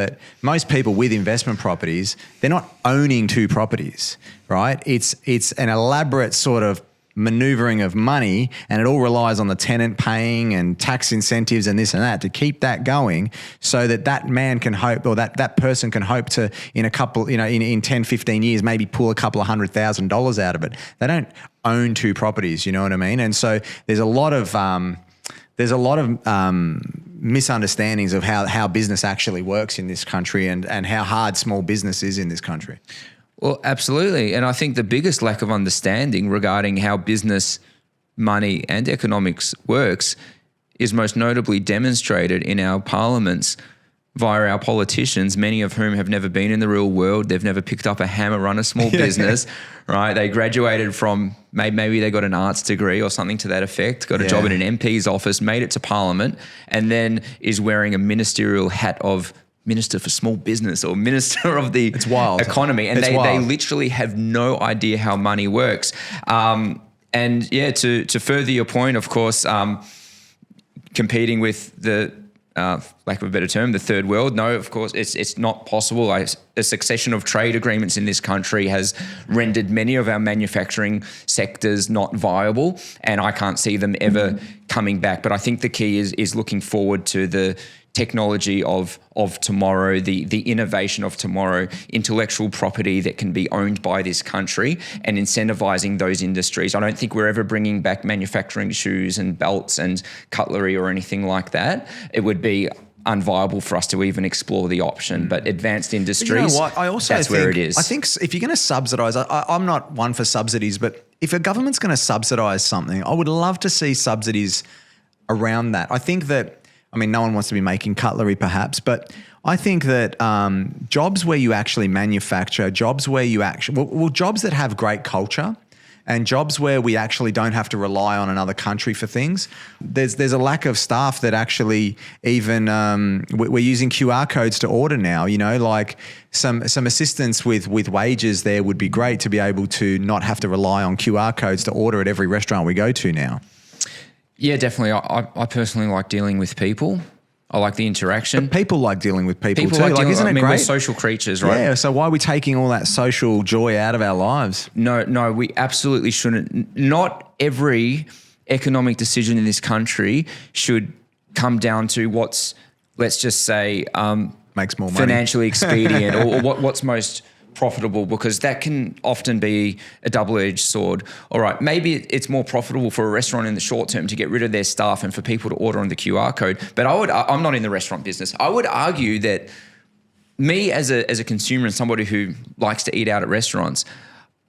most people with investment properties, they're not owning 2 properties, right? It's an elaborate sort of maneuvering of money, and it all relies on the tenant paying and tax incentives and this and that to keep that going, so that man can hope, or that person can hope to, in a couple, you know, in 10, 15 years, maybe pull a couple of $100,000 out of it. They don't own 2 properties, you know what I mean? And so there's a lot of misunderstandings of how business actually works in this country, and how hard small business is in this country. Well, absolutely. And I think the biggest lack of understanding regarding how business, money and economics works is most notably demonstrated in our parliaments via our politicians, many of whom have never been in the real world. They've never picked up a hammer, run a small business, right? They graduated from, maybe they got an arts degree or something to that effect, got a job in an MP's office, made it to Parliament, and then is wearing a ministerial hat of Minister for Small Business or Minister of the Economy. And they literally have no idea how money works. And yeah, to further your point, of course, competing with the, lack of a better term, the third world. No, of course, it's not possible. A succession of trade agreements in this country has rendered many of our manufacturing sectors not viable, and I can't see them ever coming back. But I think the key is looking forward to the technology of tomorrow, the innovation of tomorrow, intellectual property that can be owned by this country, and incentivizing those industries. I don't think we're ever bringing back manufacturing shoes and belts and cutlery or anything like that. It would be unviable for us to even explore the option. But advanced industries, but you know what? I also that's think, where it is. I think if you're going to subsidise, I'm not one for subsidies, but if a government's going to subsidise something, I would love to see subsidies around that. I think that, I mean, no one wants to be making cutlery perhaps, but I think that jobs where you actually manufacture, jobs where you actually, jobs that have great culture, and jobs where we actually don't have to rely on another country for things. There's a lack of staff that actually even we're using QR codes to order now. You know, like some assistance with wages there would be great to be able to not have to rely on QR codes to order at every restaurant we go to now. Yeah, definitely. I personally like dealing with people. I like the interaction. But people like dealing with people too. Like isn't it great? We're social creatures, right? Yeah, so why are we taking all that social joy out of our lives? No, we absolutely shouldn't. Not every economic decision in this country should come down to what's, let's just say, makes more money, financially expedient, or what's most profitable, because that can often be a double-edged sword. All right, maybe it's more profitable for a restaurant in the short term to get rid of their staff and for people to order on the QR code. But I'm not in the restaurant business. I would argue that me as a consumer and somebody who likes to eat out at restaurants,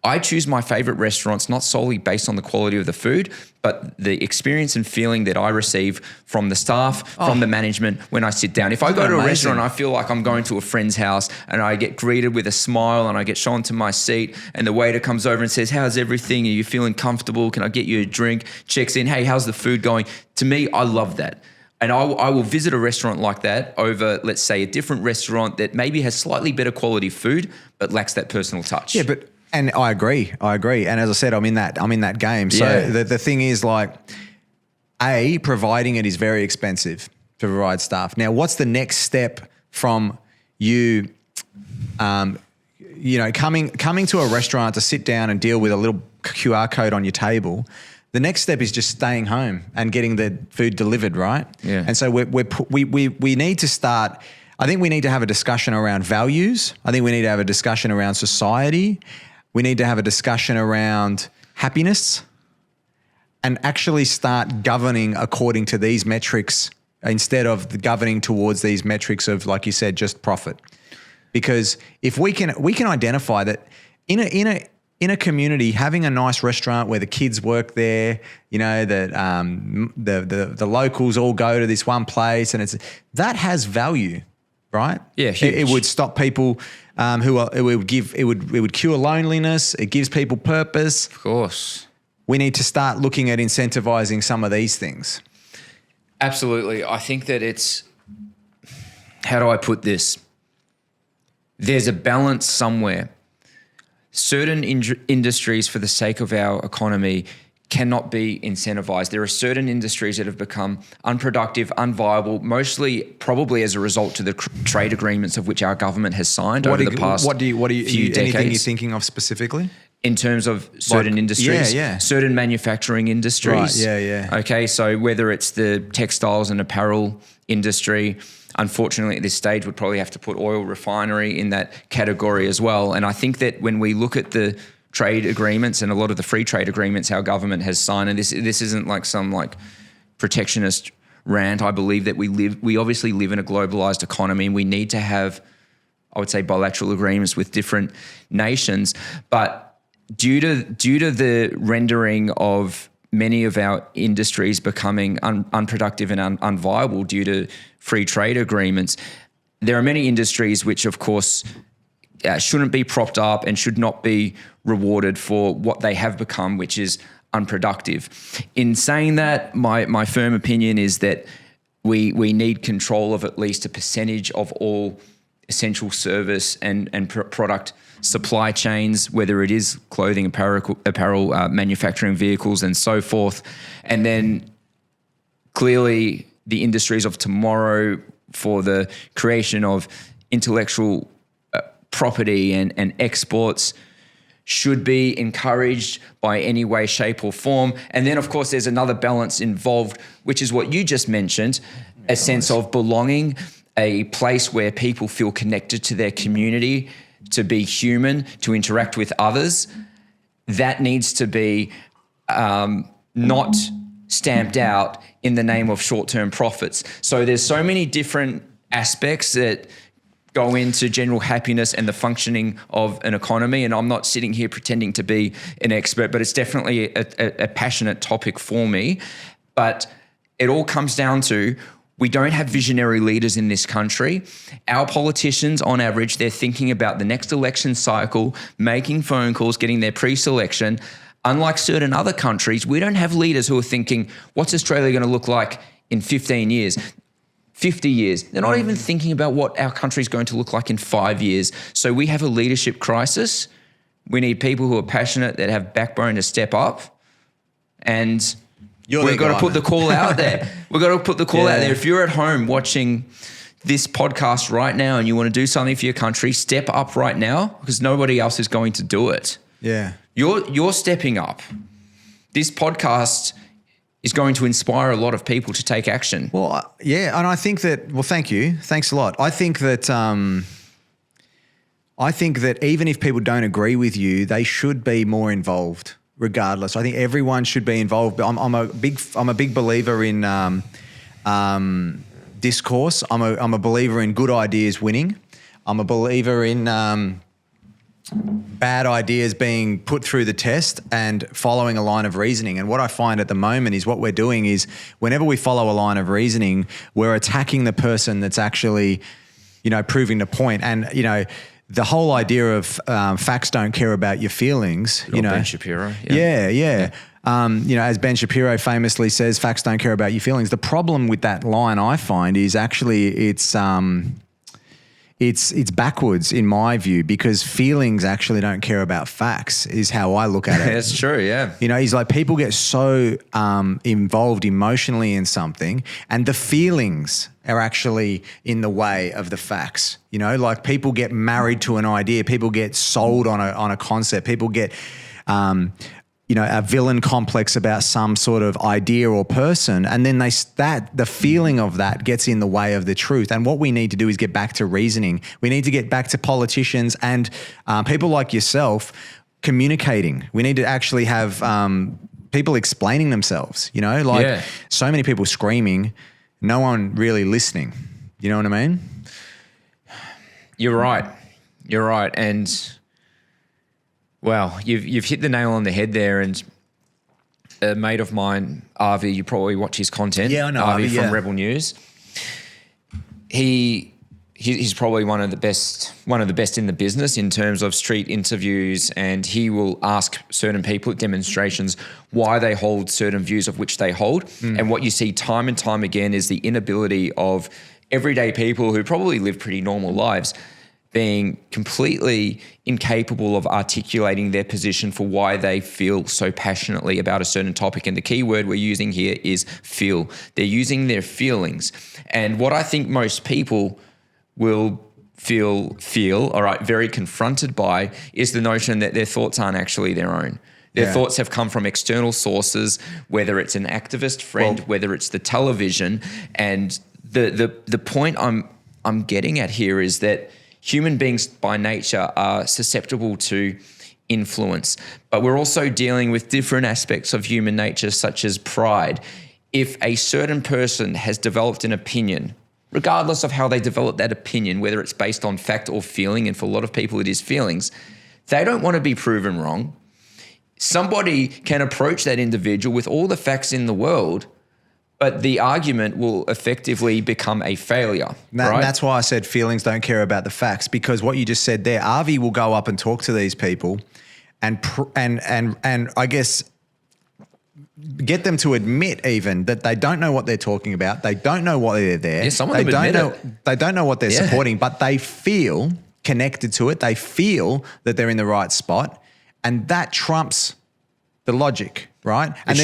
I choose my favorite restaurants not solely based on the quality of the food, but the experience and feeling that I receive from the staff, from the management when I sit down. If I go to a restaurant and I feel like I'm going to a friend's house and I get greeted with a smile and I get shown to my seat and the waiter comes over and says, "How's everything? Are you feeling comfortable? Can I get you a drink?" Checks in, "Hey, how's the food going?" To me, I love that. And I will visit a restaurant like that over, let's say, a different restaurant that maybe has slightly better quality food but lacks that personal touch. Yeah, but and I agree. And as I said, I'm in that game. So the thing is, like, providing it is very expensive to provide staff. Now, what's the next step from you, coming to a restaurant to sit down and deal with a little QR code on your table? The next step is just staying home and getting the food delivered, right? Yeah. And so we need to start. I think we need to have a discussion around values. I think we need to have a discussion around society. We need to have a discussion around happiness and actually start governing according to these metrics instead of governing towards these metrics of, like you said, just profit. Because if we can identify that in a community, having a nice restaurant where the kids work there, you know, that the locals all go to this one place, and that has value, right? Yeah, huge. It would stop people it would cure loneliness. It gives people purpose. Of course. We need to start looking at incentivizing some of these things. Absolutely. I think that it's, how do I put this? There's a balance somewhere. Certain industries, for the sake of our economy, cannot be incentivized. There are certain industries that have become unproductive, unviable, mostly probably as a result to the trade agreements of which our government has signed over the past few decades. Anything you're thinking of specifically? In terms of certain industries, certain manufacturing industries. Right, yeah. Okay, so whether it's the textiles and apparel industry, unfortunately at this stage we'd probably have to put oil refinery in that category as well. And I think that when we look at the trade agreements and a lot of the free trade agreements our government has signed, and this isn't like some like protectionist rant. I believe that we obviously live in a globalized economy and we need to have, I would say, bilateral agreements with different nations. But due to the rendering of many of our industries becoming unproductive and unviable due to free trade agreements, there are many industries which, of course, shouldn't be propped up and should not be rewarded for what they have become, which is unproductive. In saying that, my firm opinion is that we need control of at least a percentage of all essential service and product supply chains, whether it is clothing, apparel, manufacturing vehicles, and so forth. And then clearly the industries of tomorrow for the creation of intellectual property and exports should be encouraged by any way, shape or form. And then, of course, there's another balance involved, which is what you just mentioned, a sense of belonging, a place where people feel connected to their community, to be human, to interact with others. That needs to be not stamped out in the name of short-term profits. So there's so many different aspects that go into general happiness and the functioning of an economy. And I'm not sitting here pretending to be an expert, but it's definitely a passionate topic for me. But it all comes down to, we don't have visionary leaders in this country. Our politicians, on average, they're thinking about the next election cycle, making phone calls, getting their pre-selection. Unlike certain other countries, we don't have leaders who are thinking, what's Australia going to look like in 15 years? 50 years. They're not even thinking about what our country is going to look like in 5 years. So we have a leadership crisis. We need people who are passionate, that have backbone to step up. And we've got to put the call out there. We've got to put the call out there. If you're at home watching this podcast right now and you want to do something for your country, step up right now, because nobody else is going to do it. Yeah. You're stepping up. This podcast is going to inspire a lot of people to take action. Well, yeah, and I think that. Well, thank you. Thanks a lot. I think that even if people don't agree with you, they should be more involved. Regardless, I think everyone should be involved. I'm a big believer in discourse. I'm a believer in good ideas winning. I'm a believer in bad ideas being put through the test and following a line of reasoning. And what I find at the moment is what we're doing is, whenever we follow a line of reasoning, we're attacking the person that's actually, proving the point. And, the whole idea of facts don't care about your feelings, Ben Shapiro. Yeah. As Ben Shapiro famously says, facts don't care about your feelings. The problem with that line, I find, is actually it's backwards in my view, because feelings actually don't care about facts, is how I look at it. That's true, yeah. He's like, people get so involved emotionally in something, and the feelings are actually in the way of the facts. Like, people get married to an idea, people get sold on a concept, people get a villain complex about some sort of idea or person, and then the feeling of that gets in the way of the truth. And what we need to do is get back to reasoning. We need to get back to politicians and people like yourself communicating. We need to actually have people explaining themselves, so many people screaming, no one really listening. You know what I mean? You're right. And well, you've hit the nail on the head there. And a mate of mine, Avi, you probably watch his content. Yeah, I know Avi from yeah. Rebel News. He's probably one of the best in the business in terms of street interviews, and he will ask certain people at demonstrations why they hold certain views of which they hold. And what you see time and time again is the inability of everyday people who probably live pretty normal lives being completely incapable of articulating their position for why they feel so passionately about a certain topic. And the key word we're using here is feel. They're using their feelings. And what I think most people will feel very confronted by is the notion that their thoughts aren't actually their own. Their thoughts have come from external sources, whether it's an activist friend, whether it's the television. And the point I'm getting at here is that human beings by nature are susceptible to influence, but we're also dealing with different aspects of human nature, such as pride. If a certain person has developed an opinion, regardless of how they develop that opinion, whether it's based on fact or feeling, and for a lot of people it is feelings, they don't want to be proven wrong. Somebody can approach that individual with all the facts in the world, But the argument will effectively become a failure, right? That's why I said feelings don't care about the facts, because what you just said there, Avi will go up and talk to these people and I guess get them to admit even that they don't know what they're talking about. They don't know why they're there. Yeah, some of them admit it. They don't know what they're supporting, but they feel connected to it. They feel that they're in the right spot, and that trumps the logic, right? And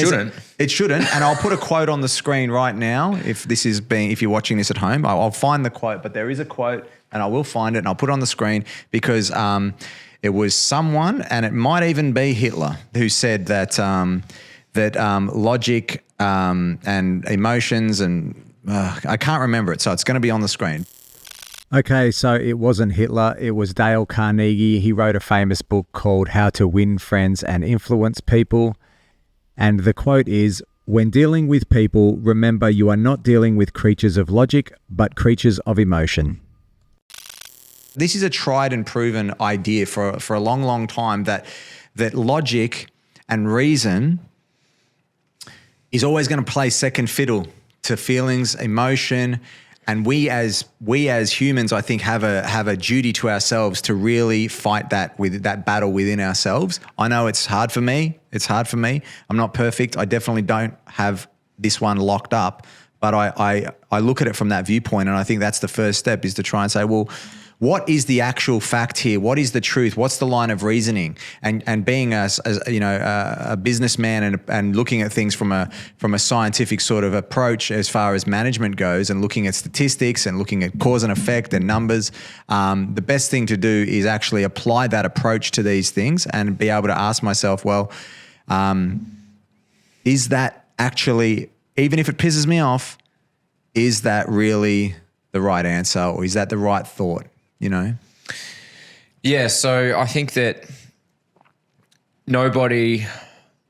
it shouldn't. And I'll put a quote on the screen right now. If you're watching this at home, I'll find the quote, but there is a quote and I will find it and I'll put it on the screen because it was someone, and it might even be Hitler, who said that logic and emotions and I can't remember it. So it's going to be on the screen. Okay, so it wasn't Hitler, it was Dale Carnegie. He wrote a famous book called How to Win Friends and Influence People. And the quote is, "When dealing with people, remember you are not dealing with creatures of logic, but creatures of emotion." This is a tried and proven idea for a long, long time that logic and reason is always going to play second fiddle to feelings, emotion. And we as humans, I think, have a duty to ourselves to really fight that battle within ourselves. I know it's hard for me. I'm not perfect. I definitely don't have this one locked up. But I look at it from that viewpoint, and I think that's the first step, is to try and say, well, what is the actual fact here? What is the truth? What's the line of reasoning? And being a businessman and looking at things from a scientific sort of approach as far as management goes, and looking at statistics and looking at cause and effect and numbers, the best thing to do is actually apply that approach to these things and be able to ask myself, well, is that actually, even if it pisses me off, is that really the right answer, or is that the right thought? You know? Yeah, so I think that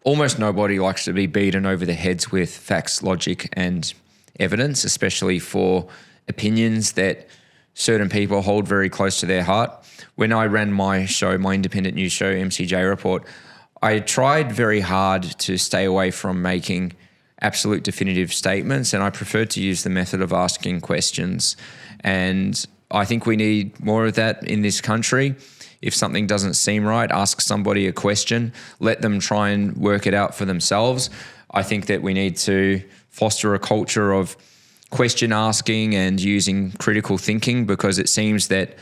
almost nobody likes to be beaten over the heads with facts, logic, and evidence, especially for opinions that certain people hold very close to their heart. When I ran my show, my independent news show, MCJ Report, I tried very hard to stay away from making absolute definitive statements, and I preferred to use the method of asking questions. And I think we need more of that in this country. If something doesn't seem right, ask somebody a question, let them try and work it out for themselves. I think that we need to foster a culture of question asking and using critical thinking, because it seems that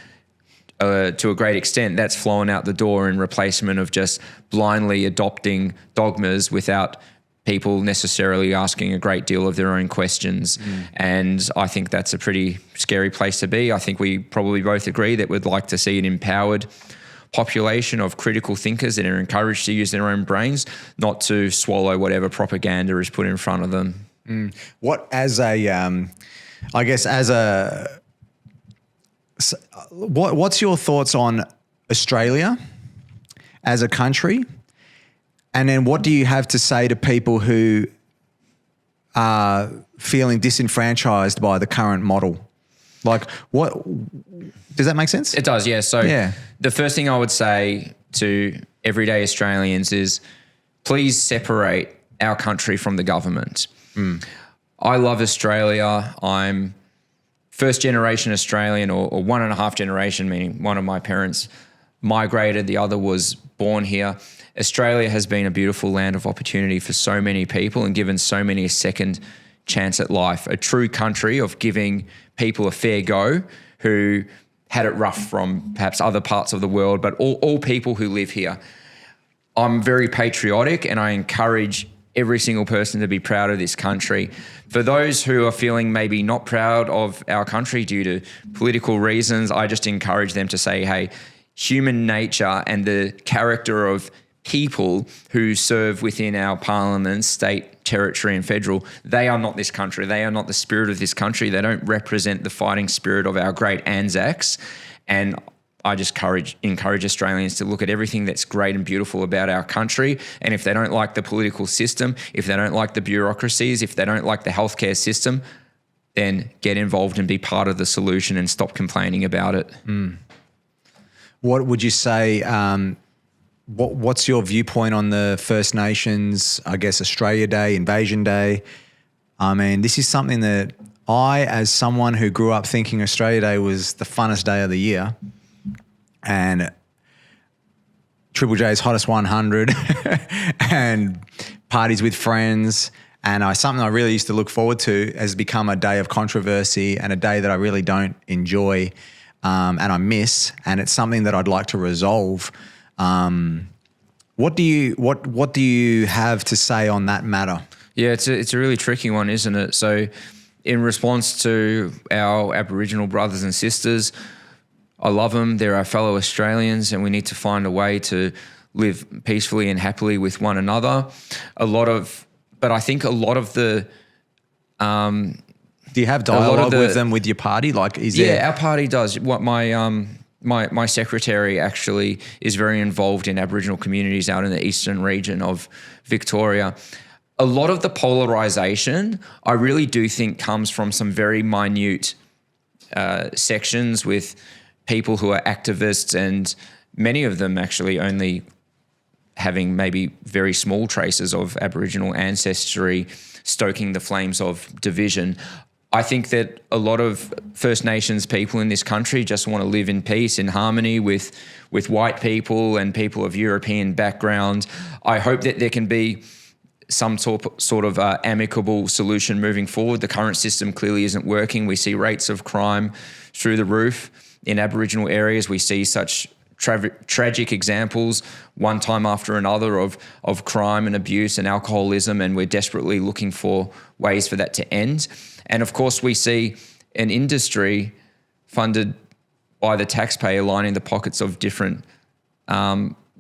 to a great extent that's flown out the door in replacement of just blindly adopting dogmas without people necessarily asking a great deal of their own questions. And I think that's a pretty scary place to be. I think we probably both agree that we'd like to see an empowered population of critical thinkers that are encouraged to use their own brains, not to swallow whatever propaganda is put in front of them. What's your thoughts on Australia as a country? And then what do you have to say to people who are feeling disenfranchised by the current model? Like, what does that make sense? It does, yeah. So the first thing I would say to everyday Australians is please separate our country from the government. I love Australia. I'm first generation Australian, or 1.5 generation, meaning one of my parents migrated, the other was born here. Australia has been a beautiful land of opportunity for so many people and given so many a second chance at life, a true country of giving people a fair go who had it rough from perhaps other parts of the world, but all people who live here. I'm very patriotic, and I encourage every single person to be proud of this country. For those who are feeling maybe not proud of our country due to political reasons, I just encourage them to say, hey, human nature and the character of people who serve within our parliament, state, territory and federal, they are not this country. They are not the spirit of this country. They don't represent the fighting spirit of our great Anzacs. And I just encourage Australians to look at everything that's great and beautiful about our country. And if they don't like the political system, if they don't like the bureaucracies, if they don't like the healthcare system, then get involved and be part of the solution and stop complaining about it. What would you say, what's your viewpoint on the First Nations, I guess, Australia Day, Invasion Day? I mean, this is something that I, as someone who grew up thinking Australia Day was the funnest day of the year, and Triple J's Hottest 100 and parties with friends, and something I really used to look forward to has become a day of controversy and a day that I really don't enjoy and I miss, and it's something that I'd like to resolve. What do you have to say on that matter? Yeah, it's a really tricky one, isn't it? So in response to our Aboriginal brothers and sisters, I love them. They're our fellow Australians, and we need to find a way to live peacefully and happily with one another. But I think a lot of the do you have dialogue with them, with your party? Like, our party does. What my secretary actually is very involved in Aboriginal communities out in the eastern region of Victoria. A lot of the polarisation, I really do think, comes from some very minute sections with people who are activists, and many of them actually only having maybe very small traces of Aboriginal ancestry, stoking the flames of division. I think that a lot of First Nations people in this country just want to live in peace, in harmony with white people and people of European background. I hope that there can be some sort of amicable solution moving forward. The current system clearly isn't working. We see rates of crime through the roof in Aboriginal areas. We see such tragic examples one time after another of crime and abuse and alcoholism, and we're desperately looking for ways for that to end. And of course, we see an industry funded by the taxpayer lining the pockets of different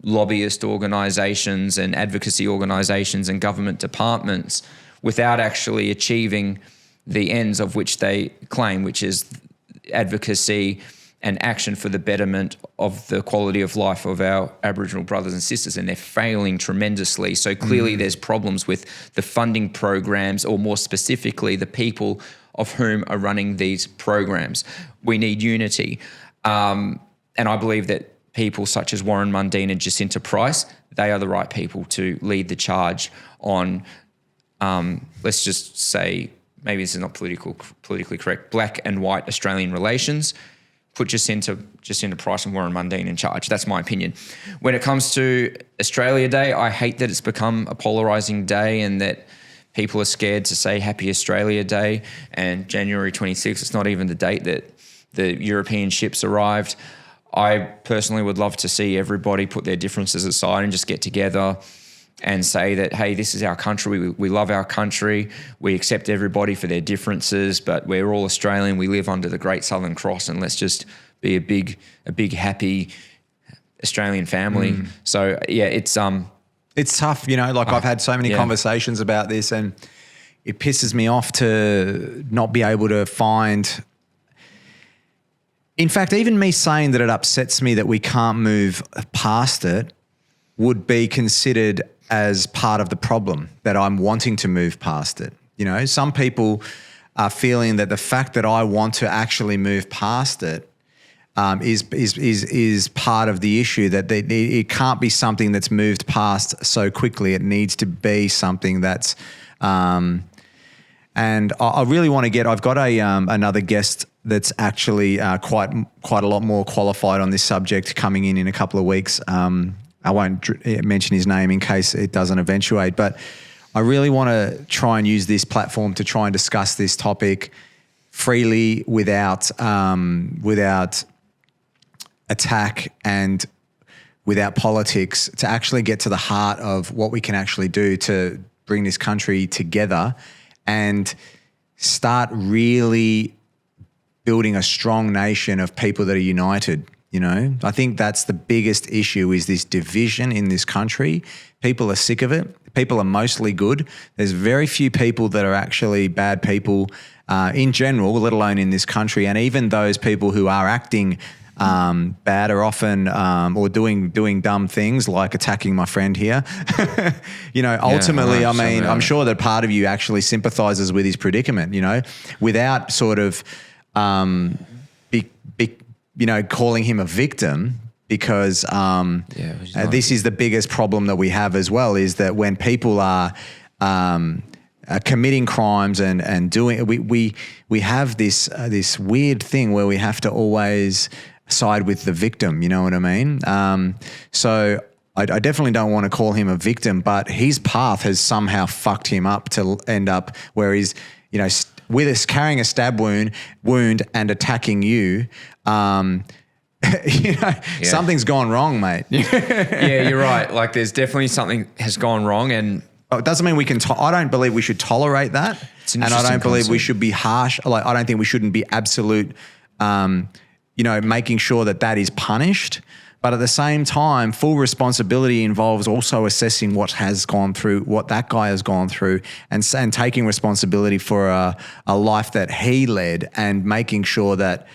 lobbyist organisations and advocacy organisations and government departments without actually achieving the ends of which they claim, which is advocacy and action for the betterment of the quality of life of our Aboriginal brothers and sisters, and they're failing tremendously. So clearly there's problems with the funding programs, or more specifically, the people of whom are running these programs. We need unity. And I believe that people such as Warren Mundine and Jacinta Price, they are the right people to lead the charge on, let's just say, maybe this is not politically correct, black and white Australian relations. Put Jacinta Price and Warren Mundine in charge. That's my opinion. When it comes to Australia Day, I hate that it's become a polarising day and that people are scared to say Happy Australia Day. And January 26th, it's not even the date that the European ships arrived. I personally would love to see everybody put their differences aside and just get together and say that, hey, this is our country. We love our country. We accept everybody for their differences, but we're all Australian. We live under the Great Southern Cross, and let's just be a big, happy Australian family. So yeah, it's tough, you know. Like I've had so many conversations about this, and it pisses me off to not be able to find. In fact, even me saying that it upsets me that we can't move past it would be considered as part of the problem, that I'm wanting to move past it. You know, some people are feeling that the fact that I want to actually move past it is part of the issue, that it can't be something that's moved past so quickly. It needs to be something that's, and I really want to get, I've got another guest that's actually quite a lot more qualified on this subject coming in a couple of weeks. I won't mention his name in case it doesn't eventuate, but I really want to try and use this platform to try and discuss this topic freely without attack and without politics, to actually get to the heart of what we can actually do to bring this country together and start really building a strong nation of people that are united. You know, I think that's the biggest issue, is this division in this country. People are sick of it. People are mostly good. There's very few people that are actually bad people in general, let alone in this country. And even those people who are acting bad are often or doing dumb things like attacking my friend here. You know, ultimately, I mean, I'm sure that part of you actually sympathises with his predicament, you know, without sort of calling him a victim, because this is the biggest problem that we have as well, is that when people are committing crimes and doing. We have this weird thing where we have to always side with the victim. You know what I mean? So I definitely don't want to call him a victim, but his path has somehow fucked him up to end up where he's, with us carrying a stab wound and attacking you. Something's gone wrong, mate. Yeah, you're right. Like, there's definitely something has gone wrong, and it doesn't mean we can. I don't believe we should tolerate that, and I don't believe we should be harsh. Like, I don't think we shouldn't be absolute. Making sure that is punished. But at the same time, full responsibility involves also assessing what that guy has gone through, and taking responsibility for a life that he led, and making sure that.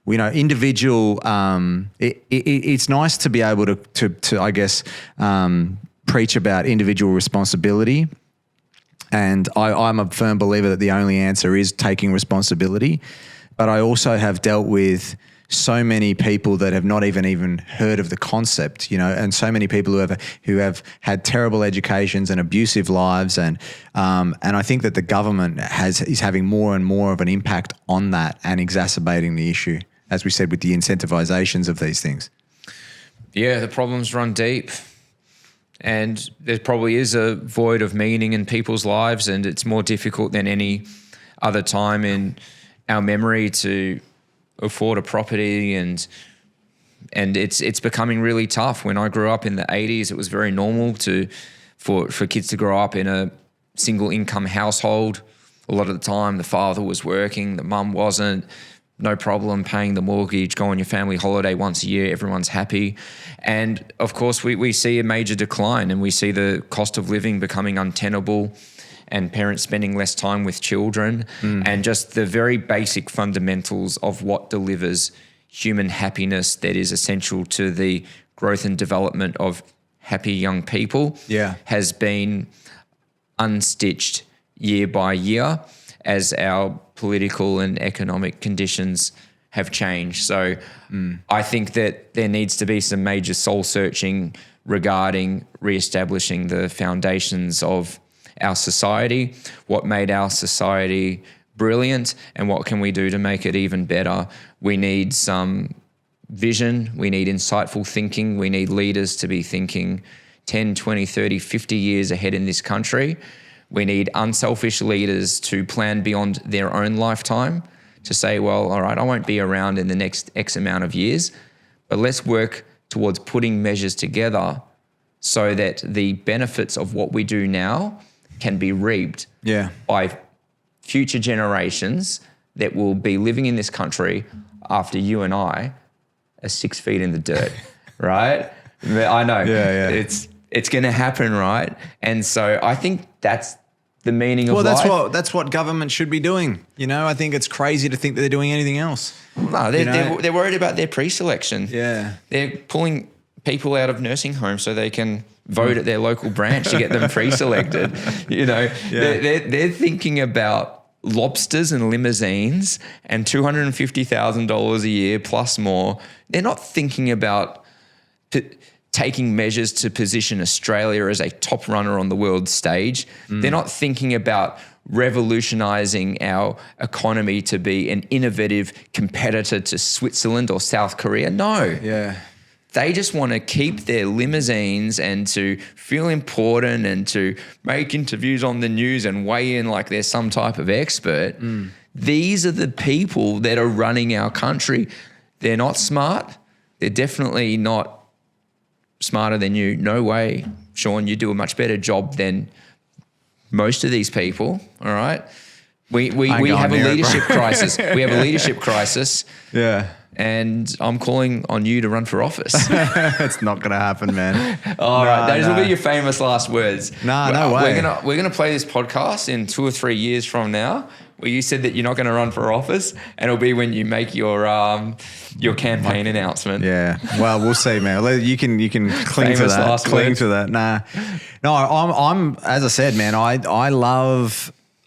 Individual. It's nice to be able to I guess, preach about individual responsibility, and I'm a firm believer that the only answer is taking responsibility. But I also have dealt with so many people that have not even heard of the concept, and so many people who have had terrible educations and abusive lives, and I think that the government is having more and more of an impact on that and exacerbating the issue, as we said, with the incentivizations of these things. Yeah, the problems run deep, and there probably is a void of meaning in people's lives, and it's more difficult than any other time in our memory to afford a property, and it's becoming really tough. When I grew up in the 80s, it was very normal for kids to grow up in a single income household. A lot of the time the father was working, the mum wasn't. No problem paying the mortgage, go on your family holiday once a year, everyone's happy. And of course we see a major decline, and we see the cost of living becoming untenable, and parents spending less time with children, and just the very basic fundamentals of what delivers human happiness that is essential to the growth and development of happy young people has been unstitched year by year as our political and economic conditions have changed. So I think that there needs to be some major soul searching regarding reestablishing the foundations of our society, what made our society brilliant, and what can we do to make it even better. We need some vision, we need insightful thinking, we need leaders to be thinking 10, 20, 30, 50 years ahead in this country. We need unselfish leaders to plan beyond their own lifetime, to say, well, all right, I won't be around in the next X amount of years, but let's work towards putting measures together so that the benefits of what we do now can be reaped by future generations that will be living in this country after you and I are 6 feet in the dirt, right? I know. It's going to happen, right? And so I think that's the meaning of life. Well, that's what government should be doing. I think it's crazy to think that they're doing anything else. No, they're worried about their pre-selection. Yeah. They're pulling people out of nursing homes so they can vote at their local branch to get them pre-selected. They're thinking about lobsters and limousines and $250,000 a year plus more. They're not thinking about taking measures to position Australia as a top runner on the world stage. They're not thinking about revolutionising our economy to be an innovative competitor to Switzerland or South Korea. No. Yeah. They just want to keep their limousines and to feel important and to make interviews on the news and weigh in like they're some type of expert. These are the people that are running our country. They're not smart. They're definitely not smarter than you. No way, Sean, you do a much better job than most of these people, all right? We have a leadership crisis. We have a leadership crisis. Yeah. And I'm calling on you to run for office. It's not going to happen, man. All right, those will be your famous last words. No way. We're gonna play this podcast in 2 or 3 years from now, where you said that you're not going to run for office, and it'll be when you make your campaign announcement. Yeah. Well, we'll see, man. You can cling to that. Cling to that. No. I'm as I said, man.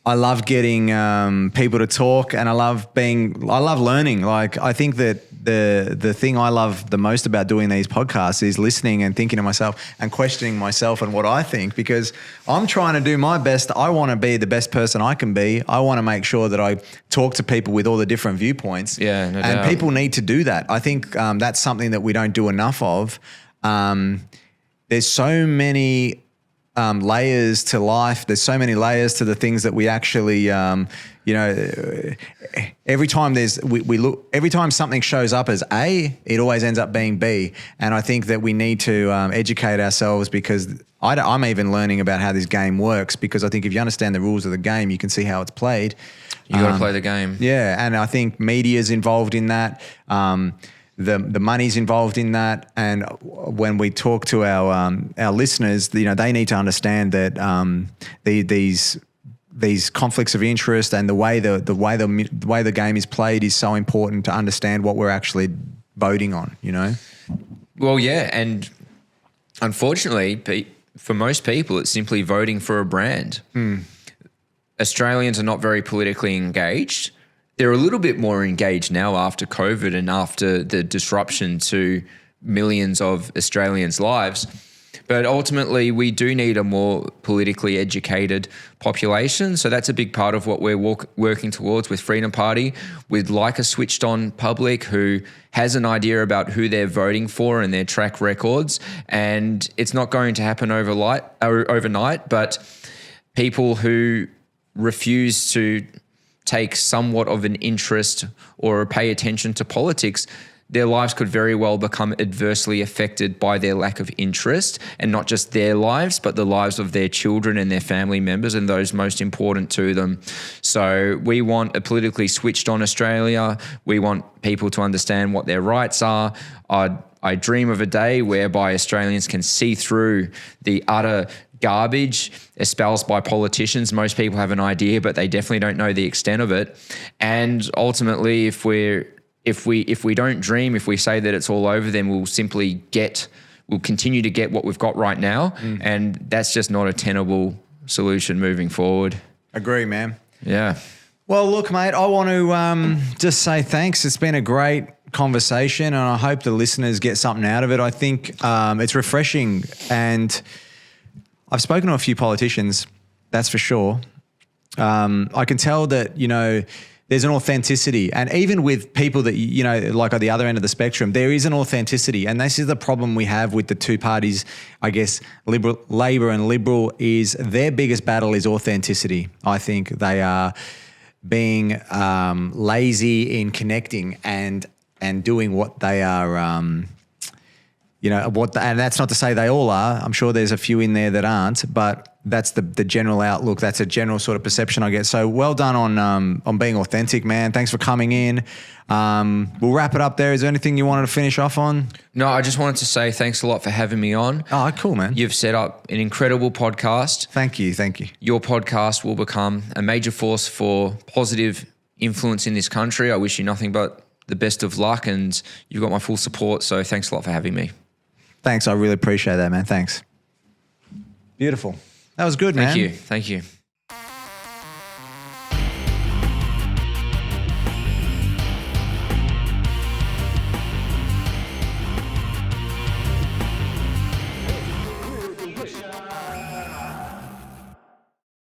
I love getting people to talk, and I love learning. Like, I think that the thing I love the most about doing these podcasts is listening and thinking to myself and questioning myself and what I think, because I'm trying to do my best. I want to be the best person I can be. I want to make sure that I talk to people with all the different viewpoints. Yeah, no and doubt. people need to do that. I think that's something that we don't do enough of. There's so many layers to life. There's so many layers to the things that we actually, every time we look, every time something shows up as A, it always ends up being B. And I think that we need to educate ourselves, because I'm even learning about how this game works, because I think if you understand the rules of the game, you can see how it's played. You got to play the game. Yeah, and I think media's involved in that. The money's involved in that, and when we talk to our listeners, they need to understand that these conflicts of interest and the way the game is played is so important to understand what we're actually voting on. Well, yeah, and unfortunately, for most people, it's simply voting for a brand. Australians are not very politically engaged. They're a little bit more engaged now after COVID and after the disruption to millions of Australians' lives. But ultimately, we do need a more politically educated population. So that's a big part of what we're working towards with Freedom Party. We'd like a switched-on public who has an idea about who they're voting for and their track records. And it's not going to happen overnight, but people who refuse to take somewhat of an interest or pay attention to politics, their lives could very well become adversely affected by their lack of interest, and not just their lives, but the lives of their children and their family members and those most important to them. So we want a politically switched on Australia. We want people to understand what their rights are. I dream of a day whereby Australians can see through the utter garbage espoused by politicians. Most people have an idea, but they definitely don't know the extent of it. And ultimately, if we don't dream, if we say that it's all over, then we'll continue to get what we've got right now. And that's just not a tenable solution moving forward. Agree, man. Yeah. Well, look, mate, I want to just say thanks. It's been a great conversation, and I hope the listeners get something out of it. I think it's refreshing, and I've spoken to a few politicians, that's for sure. I can tell that, there's an authenticity, and even with people that, like at the other end of the spectrum, there is an authenticity. And this is the problem we have with the two parties, I guess, Labor and Liberal, is their biggest battle is authenticity. I think they are being lazy in connecting and doing what they are, and that's not to say they all are. I'm sure there's a few in there that aren't, but that's the general outlook. That's a general sort of perception I get. So well done on being authentic, man. Thanks for coming in. We'll wrap it up there. Is there anything you wanted to finish off on? No, I just wanted to say thanks a lot for having me on. Oh, cool, man. You've set up an incredible podcast. Thank you. Your podcast will become a major force for positive influence in this country. I wish you nothing but the best of luck, and you've got my full support. So thanks a lot for having me. Thanks. I really appreciate that, man. Thanks. Beautiful. That was good, man. Thank you.